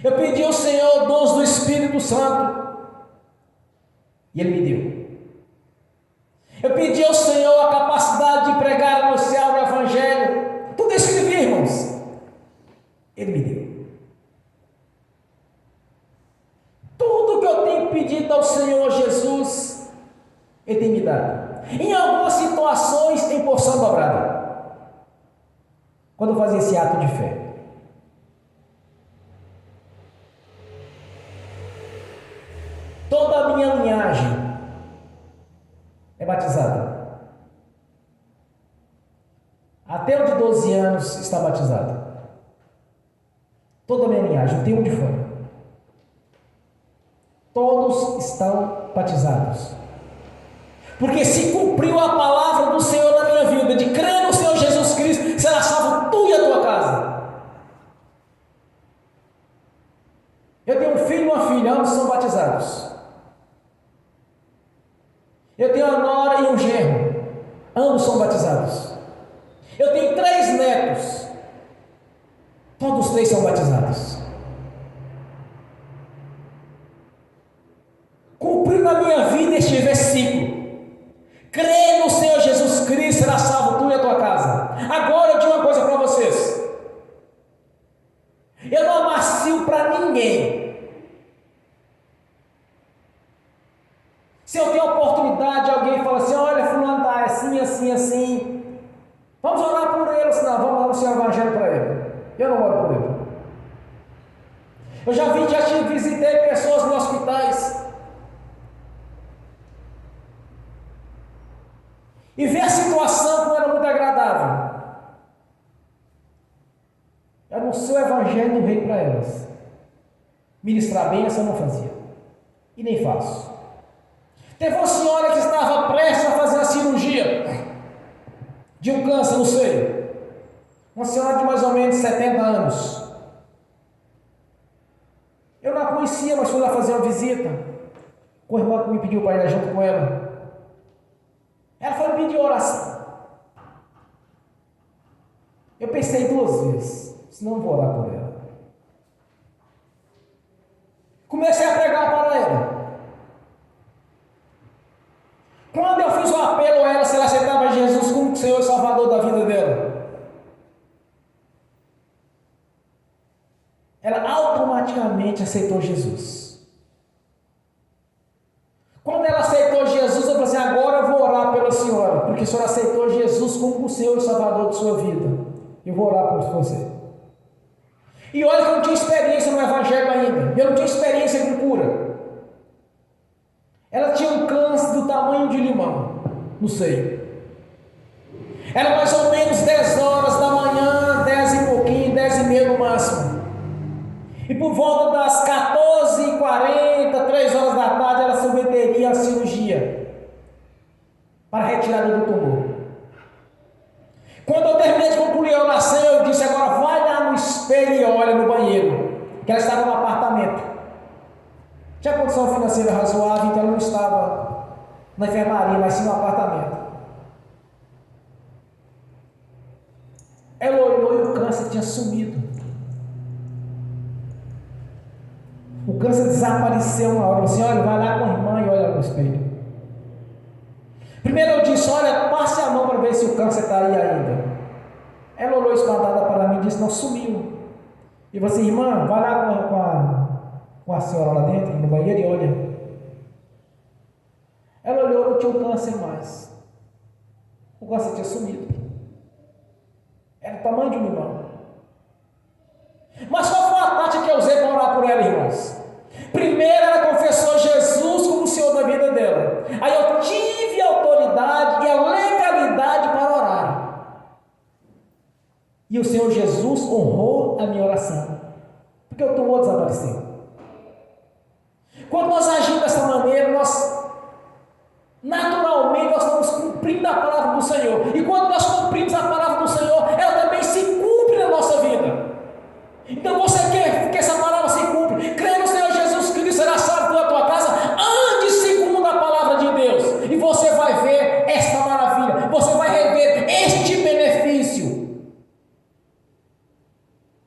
Eu pedi ao Senhor dons do Espírito Santo, e Ele me deu. Eu pedi ao Senhor a capacidade de pregar e anunciar o Evangelho. Tudo isso que eu vi, irmãos, Ele me deu. Tudo que eu tenho pedido ao Senhor Jesus, humilhado. Em algumas situações, em porção dobrada. Quando eu fazia esse ato de fé. Toda a minha linhagem é batizada. Até o de 12 anos está batizado. Toda a minha linhagem, não tem um de fora. Todos estão batizados. Porque se cumpriu a palavra do Senhor na minha vida, de crer no Senhor Jesus Cristo, será salvo tu e a tua casa. Eu tenho um filho e uma filha, ambos são batizados. Eu tenho uma nora e um genro, ambos são batizados. Eu tenho 3 netos, todos 3 são batizados. Cumpriu na minha vida este versículo: crê no Senhor Jesus Cristo, será salvo tu e a tua casa. Agora eu digo uma coisa para vocês: eu não amacio para ninguém. Se eu tenho a oportunidade, alguém fala assim: olha, fulano está assim, assim, assim, vamos orar por ele, senão vamos lá no seu evangelho para ele. Eu não oro por ele. Eu já visitei pessoas nos hospitais e ver a situação não era muito agradável. Eu anunciei o evangelho do rei para elas. Ministrar bênção eu não fazia. E nem faço. Teve uma senhora que estava prestes a fazer a cirurgia de um câncer no seio. Uma senhora de mais ou menos 70 anos. Eu não a conhecia, mas fui lá fazer uma visita. O irmão que me pediu para ir lá junto com ela. Ela foi me pedir oração. Eu pensei 2 vezes, senão não vou orar por ela. Comecei a pregar para ela. Quando eu fiz o apelo a ela, se ela aceitava Jesus como Senhor e Salvador da vida dela, ela automaticamente aceitou Jesus. Quando ela aceitou Jesus, eu falei assim: agora eu vou orar pela senhora, porque a senhora aceitou Jesus como o Senhor e Salvador de sua vida. Eu vou orar por você. E olha que eu não tinha experiência no Evangelho ainda, eu não tinha experiência com cura. Ela tinha um câncer do tamanho de limão no seio. Era mais ou menos 10 horas da manhã, 10 e pouquinho, 10 e meia no máximo. E por volta das 14h40, 3 horas da tarde, ela submeteria à cirurgia para a retirada do tumor. Quando eu terminei de concluir a oração, eu disse: agora vai lá no espelho e olha no banheiro, que ela estava no apartamento. Tinha condição financeira razoável, então ela não estava na enfermaria, mas sim no apartamento. Ela olhou e o câncer tinha sumido. O câncer desapareceu uma hora. Eu falei assim: olha, vai lá com a irmã e olha no espelho. Primeiro eu disse: olha, passe a mão para ver se o câncer está aí ainda. Ela olhou espantada para mim e disse: não, sumiu. E eu falei assim: irmã, vai lá com a senhora lá dentro, no banheiro, e olha. Ela olhou, não tinha um câncer mais. O câncer tinha sumido. Era o tamanho de um limão. Mas qual foi a tática que eu usei para orar por ela, irmãos? Primeiro ela confessou Jesus como o Senhor da vida dela. Aí eu tive a autoridade e a legalidade para orar. E o Senhor Jesus honrou a minha oração, porque o tumor desapareceu. Quando nós agimos dessa maneira, naturalmente nós estamos cumprindo a palavra do Senhor. E quando nós cumprimos a palavra do Senhor, ela também se cumpre na nossa vida. Então você quer que essa palavra se cumpra? Crê no Senhor Jesus Cristo, será salvo da tua casa. Ande segundo a palavra de Deus, e você vai ver esta maravilha. Você vai rever este benefício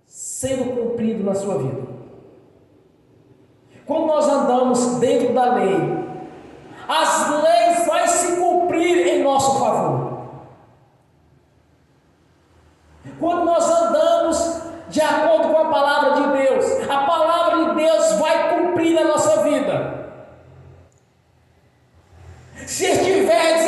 sendo cumprido na sua vida. Quando nós andamos dentro da lei, as leis vão se cumprir em nosso favor. Quando nós andamos de acordo com a palavra de Deus, a palavra de Deus vai cumprir na nossa vida. Se estiver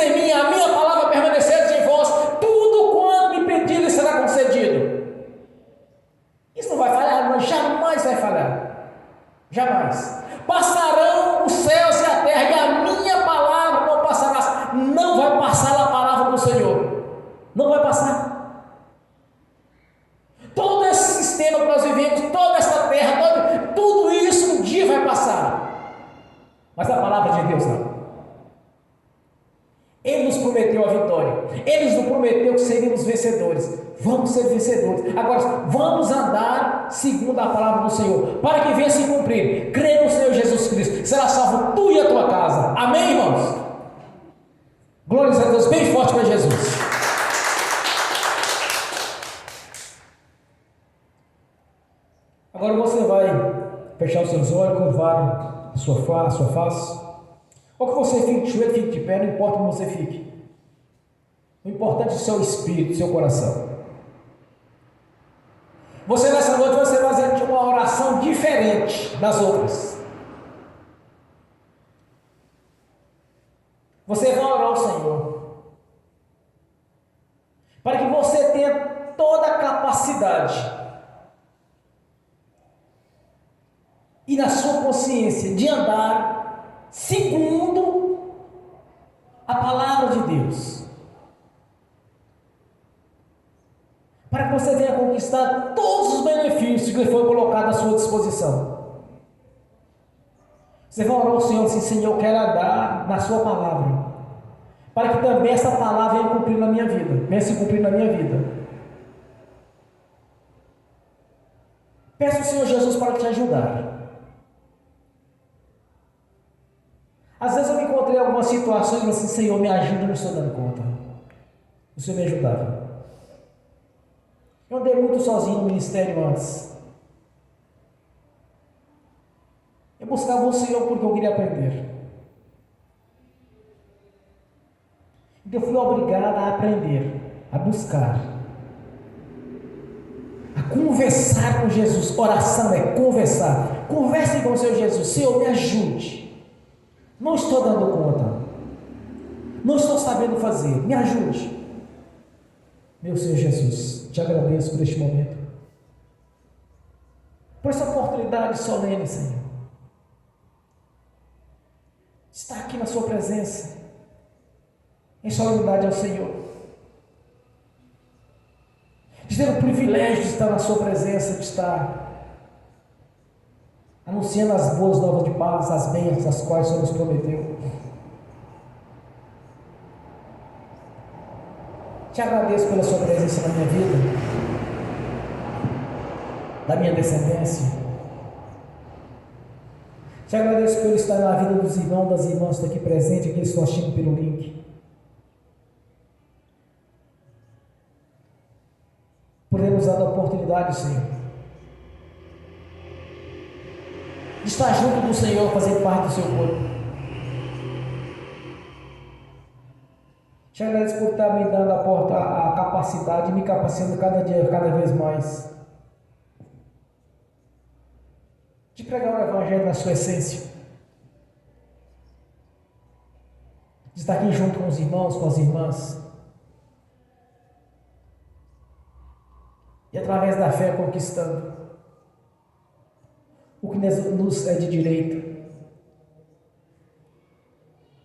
deu a vitória. Ele nos prometeu que seríamos vencedores. Vamos ser vencedores. Agora, vamos andar segundo a palavra do Senhor, para que venha se cumprir. Crê no Senhor Jesus Cristo, será salvo tu e a tua casa. Amém, irmãos? Glórias a Deus, bem forte para Jesus. Agora você vai fechar os seus olhos, curvar a sua face. Ou que você fique de joelho, fique de pé, não importa como você fique. O importante é o seu espírito, o seu coração. Você nessa noite vai fazer uma oração diferente das outras. Você vai orar ao Senhor, para que você tenha toda a capacidade e na sua consciência de andar segundo a palavra de Deus, para que você venha conquistar todos os benefícios que foi colocado à sua disposição. Você vai orar ao Senhor assim: Senhor, eu quero andar na sua palavra, para que também essa palavra venha cumprir na minha vida, venha se cumprir na minha vida. Peça ao Senhor Jesus para te ajudar. Às vezes eu me encontrei em algumas situações e assim: Senhor, me ajuda, eu não estou dando conta. O Senhor me ajudava. Eu andei muito sozinho no ministério antes. Eu buscava o Senhor porque eu queria aprender. Então eu fui obrigado a aprender, a buscar, a conversar com Jesus. Oração é conversar. Converse com o Senhor Jesus. Senhor, me ajude. Não estou dando conta. Não estou sabendo fazer. Me ajude. Meu Senhor Jesus, te agradeço por este momento, por essa oportunidade solene, Senhor. Estar aqui na sua presença, em solenidade ao Senhor. De ter o privilégio de estar na sua presença, de estar anunciando as boas novas de paz, as bênçãos as quais o Senhor nos prometeu. Te agradeço pela sua presença na minha vida, da minha descendência. Te agradeço por estar na vida dos irmãos, das irmãs que estão aqui presentes, aqueles que estão assistindo pelo link. Por ter nos dado a oportunidade, Senhor, de estar junto do Senhor, fazer parte do seu corpo. Te agradeço por estar me dando a capacidade, me capacitando cada dia, cada vez mais, de pregar o Evangelho na sua essência, de estar aqui junto com os irmãos, com as irmãs, e através da fé conquistando o que nos é de direito,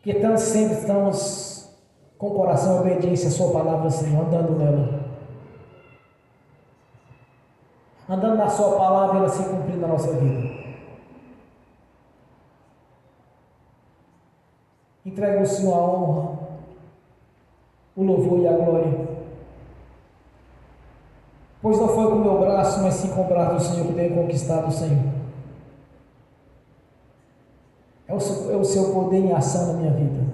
que tão sempre estamos com o coração em obediência à sua palavra, Senhor, andando nela, andando na sua palavra, ela se cumprindo na nossa vida. Entrega ao Senhor a honra, o louvor e a glória, pois não foi com o meu braço, mas sim com o braço do Senhor que tenho conquistado, Senhor. É o seu poder em ação na minha vida.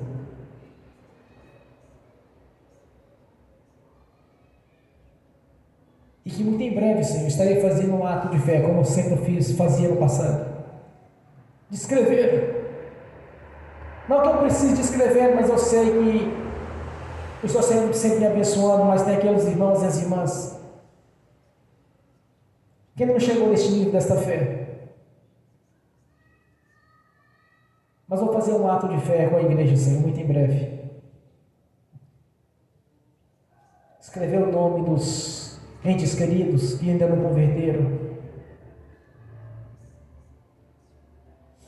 E que muito em breve, Senhor, estarei fazendo um ato de fé, como eu sempre fazia no passado, de escrever. Não que eu precise de escrever, mas eu sei que eu estou sempre me abençoando, mas tem aqueles irmãos e as irmãs que ainda não chegou neste nível desta fé. Mas vou fazer um ato de fé com a igreja, Senhor, muito em breve. Escrever o nome dos entes queridos que ainda não converteram.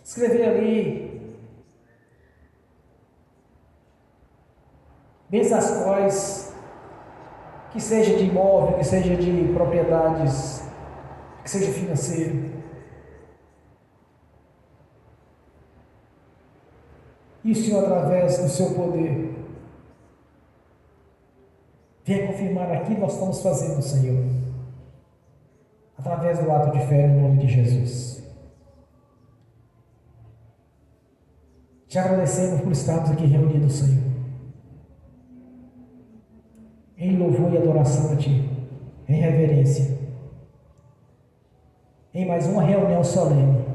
Escrever ali bênçãos as quais, que seja de imóvel, que seja de propriedades, que seja financeiro. E o Senhor, através do seu poder, venha confirmar aquilo que nós estamos fazendo, Senhor, através do ato de fé no nome de Jesus. Te agradecemos por estarmos aqui reunidos, Senhor, em louvor e adoração a Ti, em reverência, em mais uma reunião solene,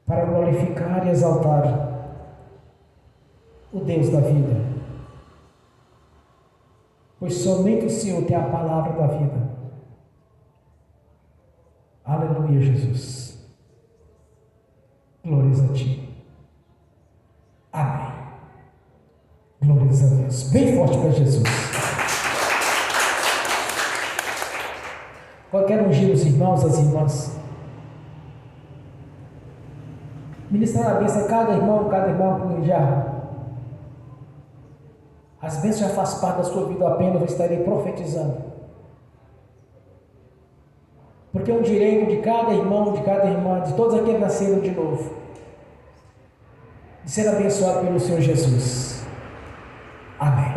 para glorificar e exaltar o Deus da vida, pois somente o Senhor tem a palavra da vida. Aleluia, Jesus. Glórias a Ti. Amém. Glórias a Deus. Bem forte para Jesus. Eu quero ungir os irmãos, as irmãs. Ministrar a bênção a cada irmão já. As bênçãos já fazem parte da sua vida, apenas eu estarei profetizando. Porque é um direito de cada irmão, de cada irmã, de todos aqueles que nasceram de novo, de ser abençoado pelo Senhor Jesus. Amém.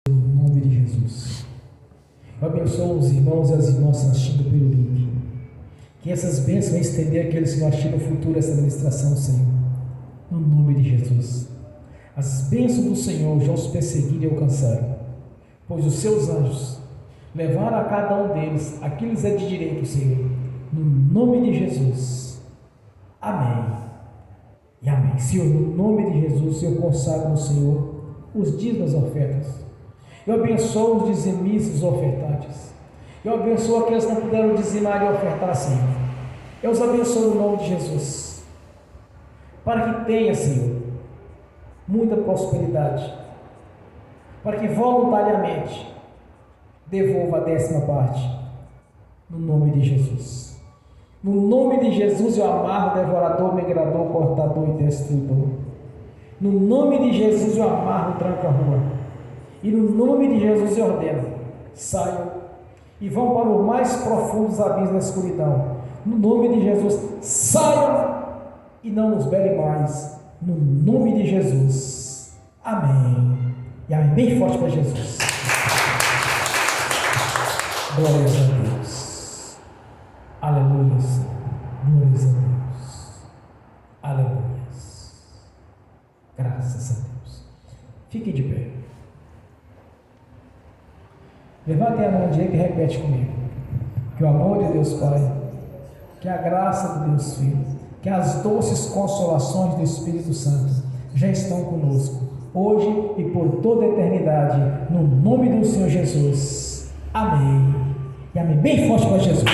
Em nome de Jesus. Eu abençoo os irmãos e as irmãs assistindo pelo link. Que essas bênçãos vão estender àqueles que vão assistir no futuro essa ministração, Senhor. No nome de Jesus. As bênçãos do Senhor já os perseguiram e alcançaram, pois os seus anjos levaram a cada um deles aquilo que lhes é de direito, Senhor. No nome de Jesus. Amém. E amém. Senhor, no nome de Jesus, eu consagro no Senhor os dízimos das ofertas. Eu abençoo os dizimistas e os ofertantes. Eu abençoo aqueles que não puderam dizimar e ofertar, Senhor. Eu os abençoo no nome de Jesus, para que tenha, Senhor, muita prosperidade, para que voluntariamente devolva a 10ª parte, no nome de Jesus. No nome de Jesus eu amarro o devorador, migrador, cortador e destruidor. No nome de Jesus eu amarro o tranca-rua. E no nome de Jesus eu ordeno: saiam e vão para os mais profundos abismos da escuridão. No nome de Jesus, saiam e não nos bele mais. No nome de Jesus. Amém. E amém. Bem forte para Jesus. Glórias a Deus. Aleluia. Glórias a Deus. Aleluia. Graças a Deus. Fique de pé. Levante a mão direita e repete comigo. Que o amor de Deus Pai, que a graça de Deus Filho, que as doces consolações do Espírito Santo já estão conosco, hoje e por toda a eternidade, no nome do Senhor Jesus. Amém. E amém. Bem forte para Jesus.